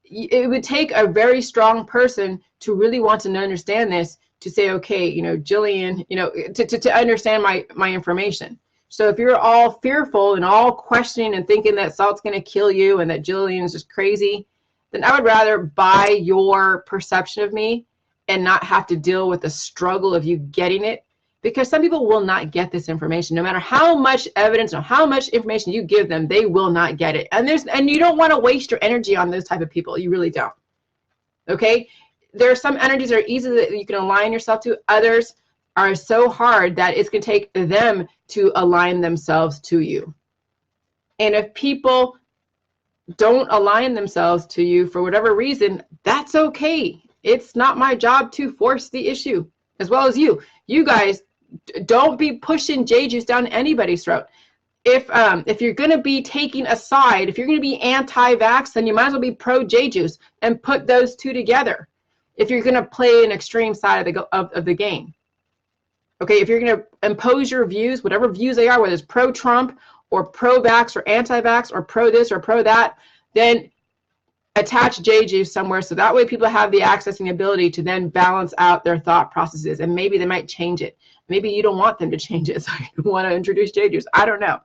it would take a very strong person to really want to understand this, to say, okay, you know, Jillian, you know, to understand my information. So if you're all fearful and all questioning and thinking that salt's going to kill you and that Jillian is just crazy, then I would rather buy your perception of me and not have to deal with the struggle of you getting it, because some people will not get this information. No matter how much evidence or how much information you give them, they will not get it. And you don't want to waste your energy on those type of people. You really don't. Okay? There are some energies that are easy that you can align yourself to. Others are so hard that it's going to take them to align themselves to you. And if people don't align themselves to you for whatever reason, that's okay. It's not my job to force the issue, as well as you. You guys, don't be pushing J juice down anybody's throat. If you're going to be taking a side, if you're going to be anti-vax, then you might as well be pro J juice and put those two together. If you're going to play an extreme side of the game. Okay, if you're going to impose your views, whatever views they are, whether it's pro-Trump or pro-vax or anti-vax or pro this or pro that, then attach J juice somewhere so that way people have the access and the ability to then balance out their thought processes, and maybe they might change it. Maybe you don't want them to change it, so you want to introduce J juice. I don't know.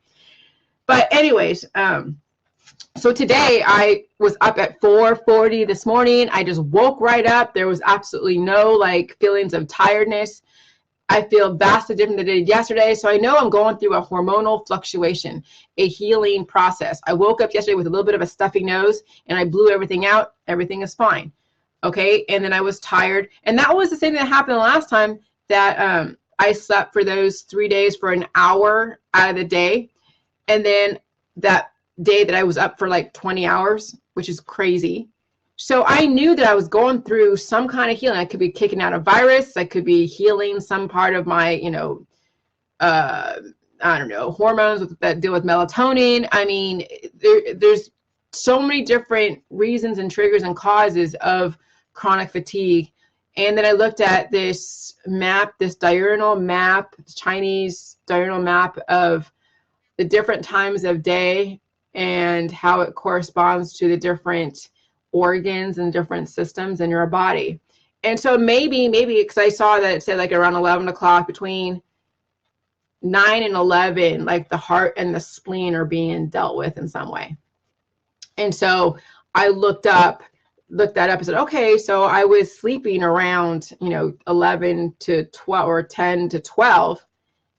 But anyways, so today I was up at 4:40 this morning. I just woke right up. There was absolutely no like feelings of tiredness. I feel vastly different than I did yesterday. So I know I'm going through a hormonal fluctuation, a healing process. I woke up yesterday with a little bit of a stuffy nose and I blew everything out. Everything is fine. Okay. And then I was tired. And that was the same thing that happened the last time that I slept for those 3 days for an hour out of the day. And then that day that I was up for like 20 hours, which is crazy. So I knew that I was going through some kind of healing. I could be kicking out a virus. I could be healing some part of my, you know, I don't know, hormones that deal with melatonin. I mean, there's so many different reasons and triggers and causes of chronic fatigue. And then I looked at this map, this diurnal map, Chinese diurnal map of the different times of day and how it corresponds to the different organs and different systems in your body. And so maybe because I saw that it said like around 11 o'clock, between 9 and 11, like the heart and the spleen are being dealt with in some way. And so I looked that up and said, okay, so I was sleeping around, you know, 11 to 12 or 10 to 12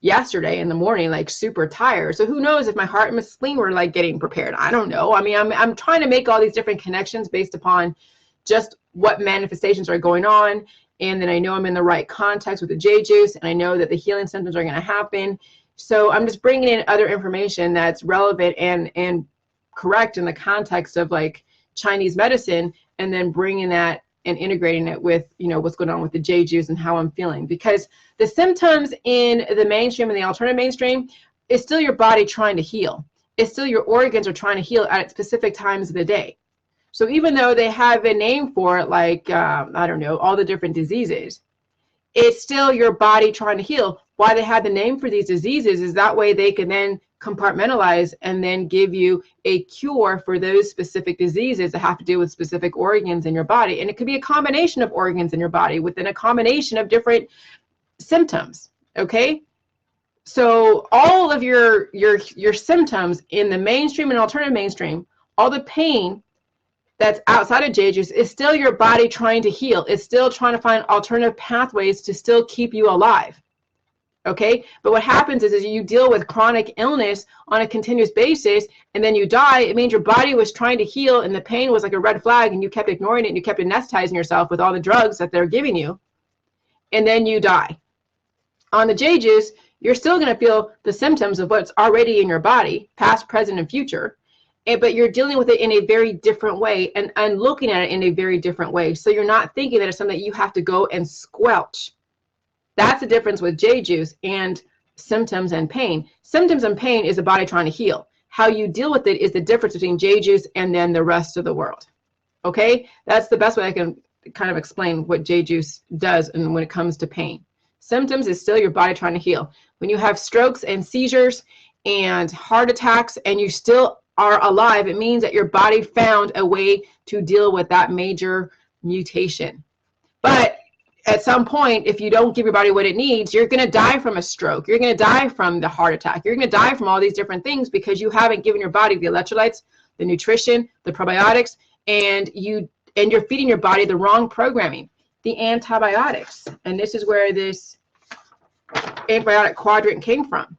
yesterday in the morning, like super tired. So who knows if my heart and my spleen were like getting prepared. I don't know. I mean, I'm trying to make all these different connections based upon just what manifestations are going on. And then I know I'm in the right context with the J juice, and I know that the healing symptoms are going to happen. So I'm just bringing in other information that's relevant and correct in the context of like Chinese medicine, and then bringing that and integrating it with, you know, what's going on with the J juice and how I'm feeling. Because the symptoms in the mainstream and the alternative mainstream is still your body trying to heal. It's still your organs are trying to heal at specific times of the day. So even though they have a name for it, like, I don't know, all the different diseases, it's still your body trying to heal. Why they have the name for these diseases is that way they can then compartmentalize and then give you a cure for those specific diseases that have to do with specific organs in your body. And it could be a combination of organs in your body within a combination of different symptoms. Okay, so all of your symptoms in the mainstream and alternative mainstream, all the pain that's outside of J juice is still your body trying to heal. It's still trying to find alternative pathways to still keep you alive. Okay, but what happens is you deal with chronic illness on a continuous basis and then you die. It means your body was trying to heal and the pain was like a red flag and you kept ignoring it and you kept anesthetizing yourself with all the drugs that they're giving you, and then you die. On the J juice, you're still going to feel the symptoms of what's already in your body, past, present, and future, but you're dealing with it in a very different way and looking at it in a very different way. So you're not thinking that it's something that you have to go and squelch. That's the difference with J juice and symptoms and pain. Symptoms and pain is the body trying to heal. How you deal with it is the difference between J juice and then the rest of the world. Okay, that's the best way I can kind of explain what J juice does and when it comes to pain. Symptoms is still your body trying to heal. When you have strokes and seizures and heart attacks and you still are alive, it means that your body found a way to deal with that major mutation. But at some point, if you don't give your body what it needs, you're going to die from a stroke. You're going to die from the heart attack. You're going to die from all these different things because you haven't given your body the electrolytes, the nutrition, the probiotics, and you're feeding your body the wrong programming, the antibiotics. And this is where this antibiotic quadrant came from.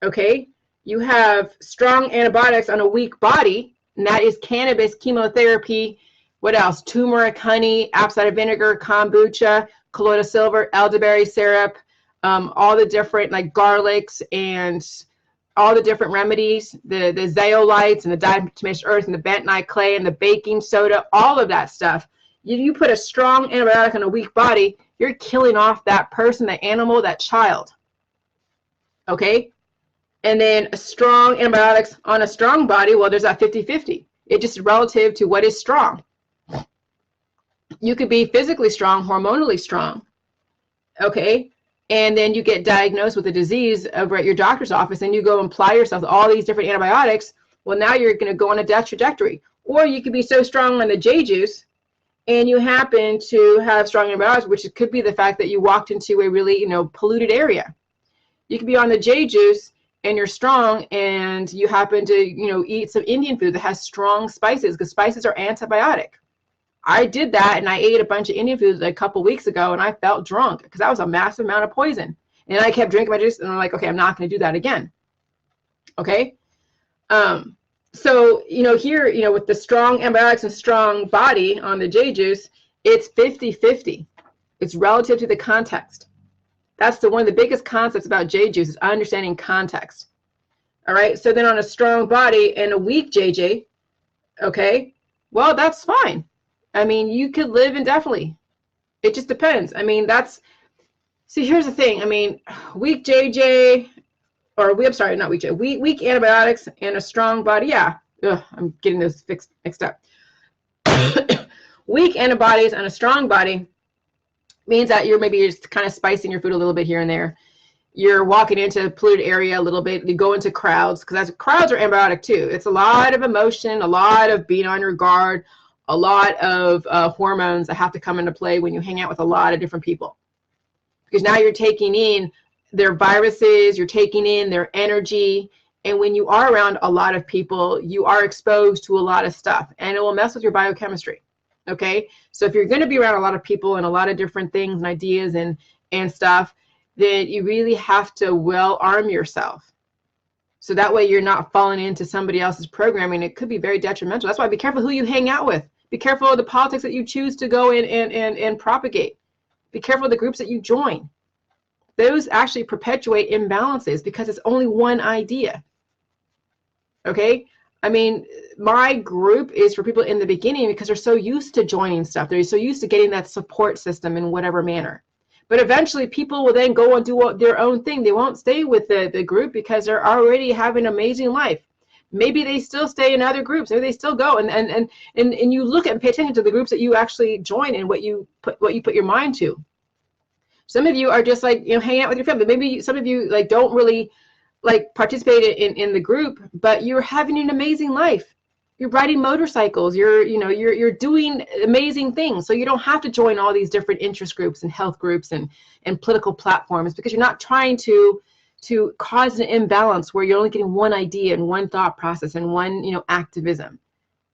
Okay, you have strong antibiotics on a weak body, and that is cannabis, chemotherapy. What else? Turmeric, honey, apple cider vinegar, kombucha, colloidal silver, elderberry syrup, all the different like garlics and all the different remedies, the zeolites and the diatomaceous earth and the bentonite clay and the baking soda, all of that stuff. You put a strong antibiotic on a weak body, you're killing off that person, that animal, that child. Okay? And then a strong antibiotics on a strong body, well, there's that 50-50. It's just relative to what is strong. You could be physically strong, hormonally strong, okay? And then you get diagnosed with a disease over at your doctor's office and you go and apply yourself all these different antibiotics. Well, now you're going to go on a death trajectory. Or you could be so strong on the J juice and you happen to have strong antibiotics, which could be the fact that you walked into a really, polluted area. You could be on the J juice and you're strong and you happen to, eat some Indian food that has strong spices, because spices are antibiotic. I did that and I ate a bunch of Indian food a couple weeks ago and I felt drunk because that was a massive amount of poison. And I kept drinking my juice and I'm like, okay, I'm not going to do that again. Okay. So, here, with the strong antibiotics and strong body on the J juice, it's 50-50. It's relative to the context. That's one of the biggest concepts about J juice is understanding context. All right. So then on a strong body and a weak JJ, okay, well, that's fine. I mean, you could live indefinitely. It just depends. I mean, see, here's the thing. I mean, weak JJ, weak antibiotics and a strong body. Yeah. Ugh, I'm getting those mixed up. Weak antibodies and a strong body means that you're just kind of spicing your food a little bit here and there. You're walking into a polluted area a little bit. You go into crowds, because crowds are antibiotic too. It's a lot of emotion, a lot of being on your guard, a lot of hormones that have to come into play when you hang out with a lot of different people. Because now you're taking in their viruses, you're taking in their energy, and when you are around a lot of people, you are exposed to a lot of stuff, and it will mess with your biochemistry. Okay, so if you're going to be around a lot of people and a lot of different things and ideas and stuff, then you really have to well arm yourself. So that way you're not falling into somebody else's programming. It could be very detrimental. That's why be careful who you hang out with. Be careful of the politics that you choose to go in and propagate. Be careful of the groups that you join. Those actually perpetuate imbalances because it's only one idea. Okay? I mean, my group is for people in the beginning because they're so used to joining stuff. They're so used to getting that support system in whatever manner. But eventually people will then go and do their own thing. They won't stay with the group because they're already having an amazing life. Maybe they still stay in other groups. Maybe they still go and you look at and pay attention to the groups that you actually join and what you put your mind to. Some of you are just like, hanging out with your family. Maybe some of you don't really participate in the group, but you're having an amazing life. You're riding motorcycles. You're doing amazing things. So you don't have to join all these different interest groups and health groups and political platforms, because you're not trying to cause an imbalance where you're only getting one idea and one thought process and one activism.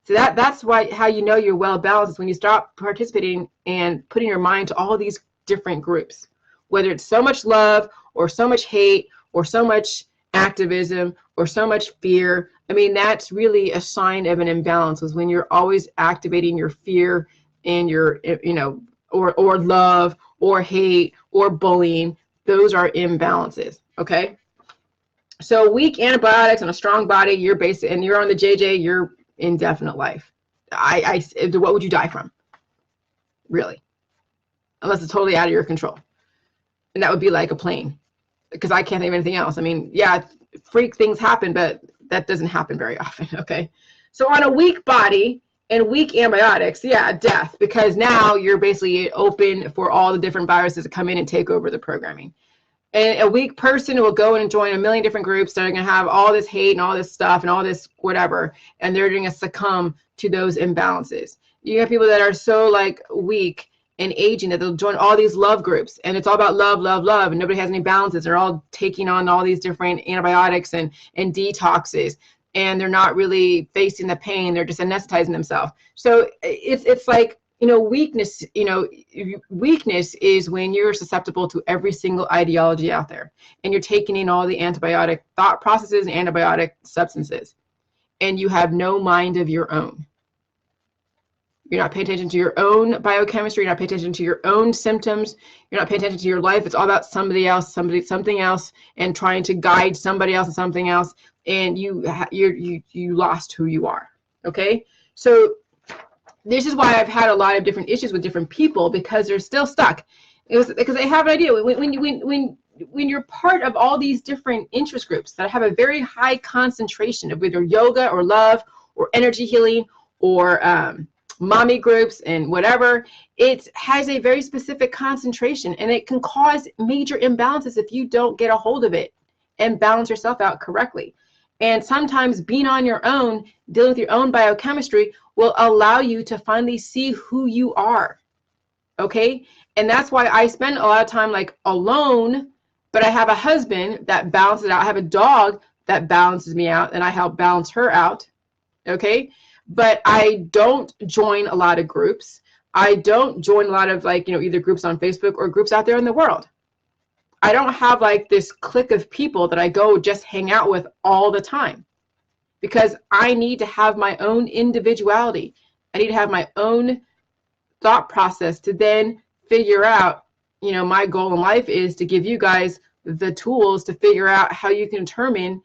So that's how you're well balanced, is when you stop participating and putting your mind to all these different groups, whether it's so much love or so much hate or so much activism or so much fear. I mean, that's really a sign of an imbalance, is when you're always activating your fear and your or love or hate or bullying. Those are imbalances. Okay, so weak antibiotics and a strong body, you're basic, and you're on the JJ, you're indefinite life. What would you die from? Really? Unless it's totally out of your control. And that would be like a plane, because I can't think of anything else. I mean, yeah, freak things happen, but that doesn't happen very often. Okay, so on a weak body and weak antibiotics, yeah, death, because now you're basically open for all the different viruses to come in and take over the programming. And a weak person will go and join a million different groups that are going to have all this hate and all this stuff and all this whatever, and they're going to succumb to those imbalances. You have people that are so weak and aging, that they'll join all these love groups, and it's all about love, love, love, and nobody has any balances. They're all taking on all these different antibiotics and detoxes, and they're not really facing the pain. They're just anesthetizing themselves. So it's like, weakness, weakness is when you're susceptible to every single ideology out there, and you're taking in all the antibiotic thought processes and antibiotic substances, and you have no mind of your own. You're not paying attention to your own biochemistry. You're not paying attention to your own symptoms. You're not paying attention to your life. It's all about somebody else, something else, and trying to guide somebody else and something else. And you lost who you are. Okay, so this is why I've had a lot of different issues with different people, because they're still stuck. It was because they have an idea. When you're part of all these different interest groups that have a very high concentration of either yoga or love or energy healing or mommy groups and whatever, it has a very specific concentration, and it can cause major imbalances if you don't get a hold of it and balance yourself out correctly. And sometimes being on your own, dealing with your own biochemistry, will allow you to finally see who you are. Okay? And that's why I spend a lot of time like alone, but I have a husband that balances it out. I have a dog that balances me out, and I help balance her out. Okay? But I don't join a lot of groups. I don't join a lot of either groups on Facebook or groups out there in the world. I don't have like this clique of people that I go just hang out with all the time, because I need to have my own individuality. I need to have my own thought process to then figure out, my goal in life is to give you guys the tools to figure out how you can determine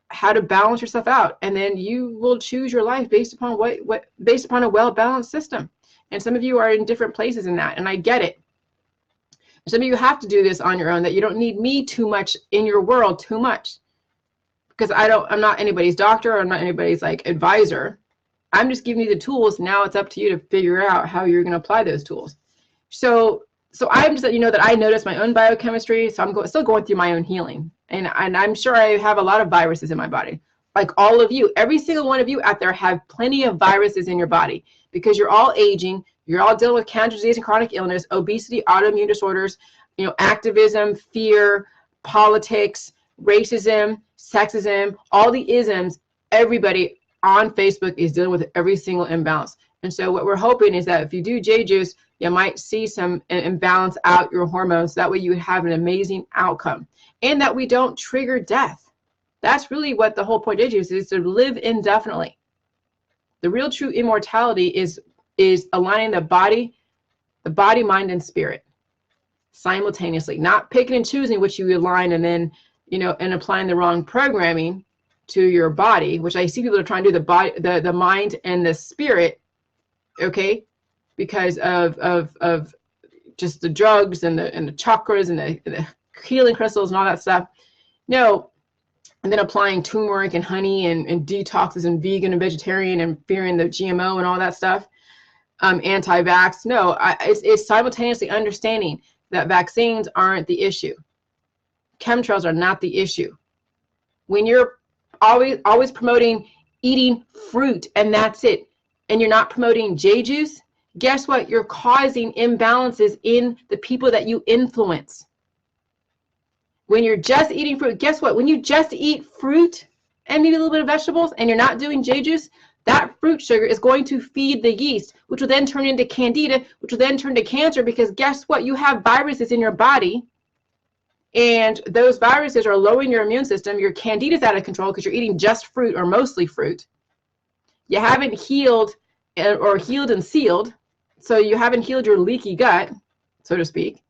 how to balance yourself out, and then you will choose your life based upon based upon a well-balanced system. And some of you are in different places in that, and I get it. Some of you have to do this on your own, that you don't need me too much in your world too much, because I'm not anybody's doctor, or I'm not anybody's like advisor. I'm just giving you the tools. Now it's up to you to figure out how you're going to apply those tools. So I'm just, that I notice my own biochemistry, so I'm still going through my own healing. And I'm sure I have a lot of viruses in my body. Like all of you, every single one of you out there have plenty of viruses in your body, because you're all aging, you're all dealing with cancer, disease, and chronic illness, obesity, autoimmune disorders, activism, fear, politics, racism, sexism, all the isms. Everybody on Facebook is dealing with every single imbalance. And so what we're hoping is that if you do J-Juice, you might see some and balance out your hormones. That way you would have an amazing outcome, and that we don't trigger death. That's really what the whole point is to live indefinitely. The real true immortality is aligning the body, mind, and spirit simultaneously, not picking and choosing which you align and then, and applying the wrong programming to your body, which I see people are trying to do the mind and the spirit, okay, because of just the drugs and the chakras and the healing crystals and all that stuff. No. And then applying turmeric and honey and detoxes and vegan and vegetarian and fearing the GMO and all that stuff, anti-vax. No, it's simultaneously understanding that vaccines aren't the issue. Chemtrails are not the issue. When you're always promoting eating fruit and that's it, and you're not promoting J-Juice, guess what? You're causing imbalances in the people that you influence. When you're just eating fruit, guess what? When you just eat fruit and maybe a little bit of vegetables and you're not doing J-Juice, that fruit sugar is going to feed the yeast, which will then turn into candida, which will then turn to cancer, because guess what? You have viruses in your body, and those viruses are lowering your immune system. Your candida is out of control because you're eating just fruit or mostly fruit. You haven't healed or healed and sealed, so you haven't healed your leaky gut, so to speak.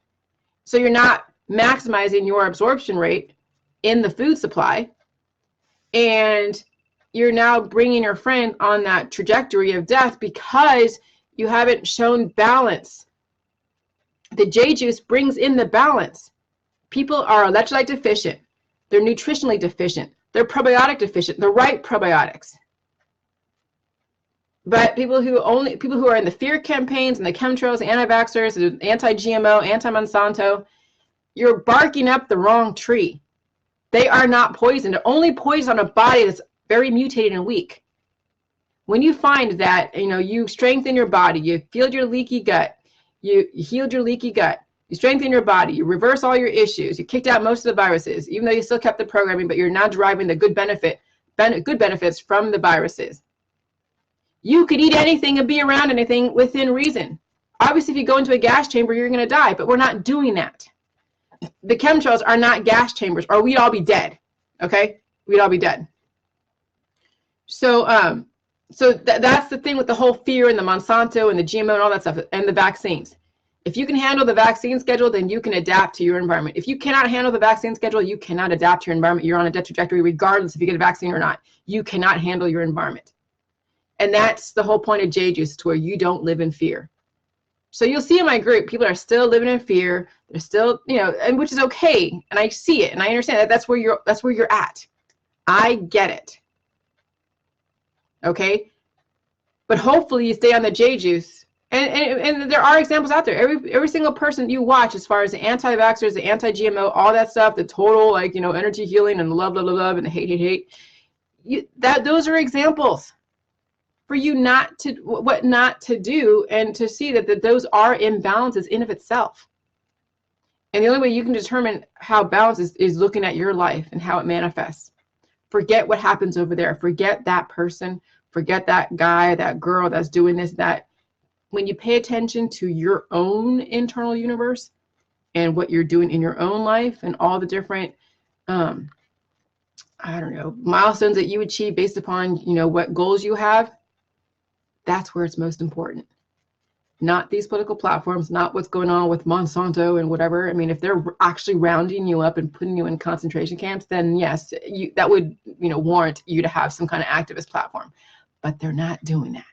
So you're not maximizing your absorption rate in the food supply, and you're now bringing your friend on that trajectory of death because you haven't shown balance. The J-Juice brings in the balance. People are electrolyte deficient, they're nutritionally deficient, they're probiotic deficient, the right probiotics. But people who are in the fear campaigns and the chemtrails, the anti-vaxxers, the anti-GMO, anti-Monsanto, you're barking up the wrong tree. They are not poison. They're only poison on a body that's very mutated and weak. When you find that, you strengthen your body, you feel your leaky gut, You healed your leaky gut. You strengthened your body. You reversed all your issues. You kicked out most of the viruses, even though you still kept the programming, but you're now deriving the good benefits from the viruses. You could eat anything and be around anything within reason. Obviously, if you go into a gas chamber, you're going to die, but we're not doing that. The chemtrails are not gas chambers, or we'd all be dead. Okay? We'd all be dead. So, that's the thing with the whole fear and the Monsanto and the GMO and all that stuff, and the vaccines. If you can handle the vaccine schedule, then you can adapt to your environment. If you cannot handle the vaccine schedule, you cannot adapt to your environment. You're on a death trajectory regardless if you get a vaccine or not. You cannot handle your environment. And that's the whole point of J-Juice, to where you don't live in fear. So you'll see in my group, people are still living in fear. They're still, and which is okay. And I see it and I understand that that's where you're at. I get it. Okay? But hopefully you stay on the J-Juice. And there are examples out there. Every single person you watch, as far as the anti-vaxxers, the anti-GMO, all that stuff, the total energy healing and the love and the hate, those are examples for you what not to do, and to see that those are imbalances in of itself. And the only way you can determine how balance is looking at your life and how it manifests. Forget what happens over there. Forget that person. Forget that guy, that girl that's doing this, that. When you pay attention to your own internal universe and what you're doing in your own life and all the different, milestones that you achieve based upon, what goals you have, that's where it's most important. Not these political platforms, not what's going on with Monsanto and whatever. I mean, if they're actually rounding you up and putting you in concentration camps, then yes, that would, warrant you to have some kind of activist platform. But they're not doing that.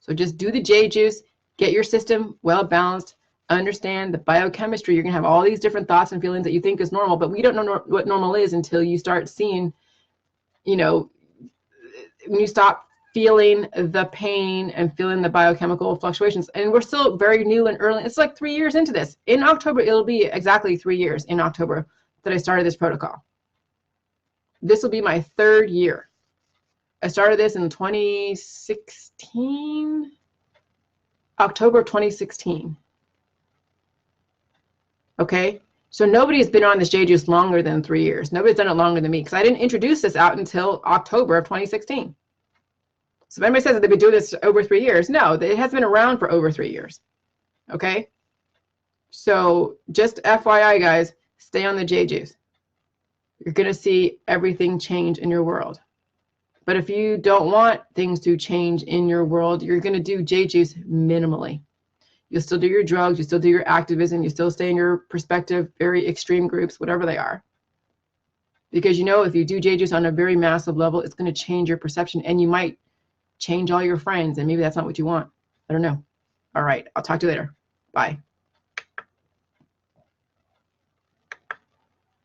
So just do the J-Juice, get your system well balanced, understand the biochemistry. You're going to have all these different thoughts and feelings that you think is normal, but we don't know what normal is until you start seeing, when you stop feeling the pain and feeling the biochemical fluctuations. And we're still very new and early. It's like 3 years into this. In October, it'll be exactly 3 years in October that I started this protocol. This will be my 3rd year. I started this in 2016, October 2016. Okay, so nobody's been on this J-Juice longer than 3 years. Nobody's done it longer than me, because I didn't introduce this out until October of 2016. So if anybody says that they've been doing this over 3 years, no, it has been around for over 3 years. Okay, so just FYI, guys, stay on the J-Juice. You're going to see everything change in your world. But if you don't want things to change in your world, you're going to do J-Juice minimally. You'll still do your drugs, you still do your activism, you still stay in your perspective, very extreme groups, whatever they are. Because if you do J-Juice on a very massive level, it's going to change your perception, and you might change all your friends, and maybe that's not what you want. I don't know. All right, I'll talk to you later. Bye.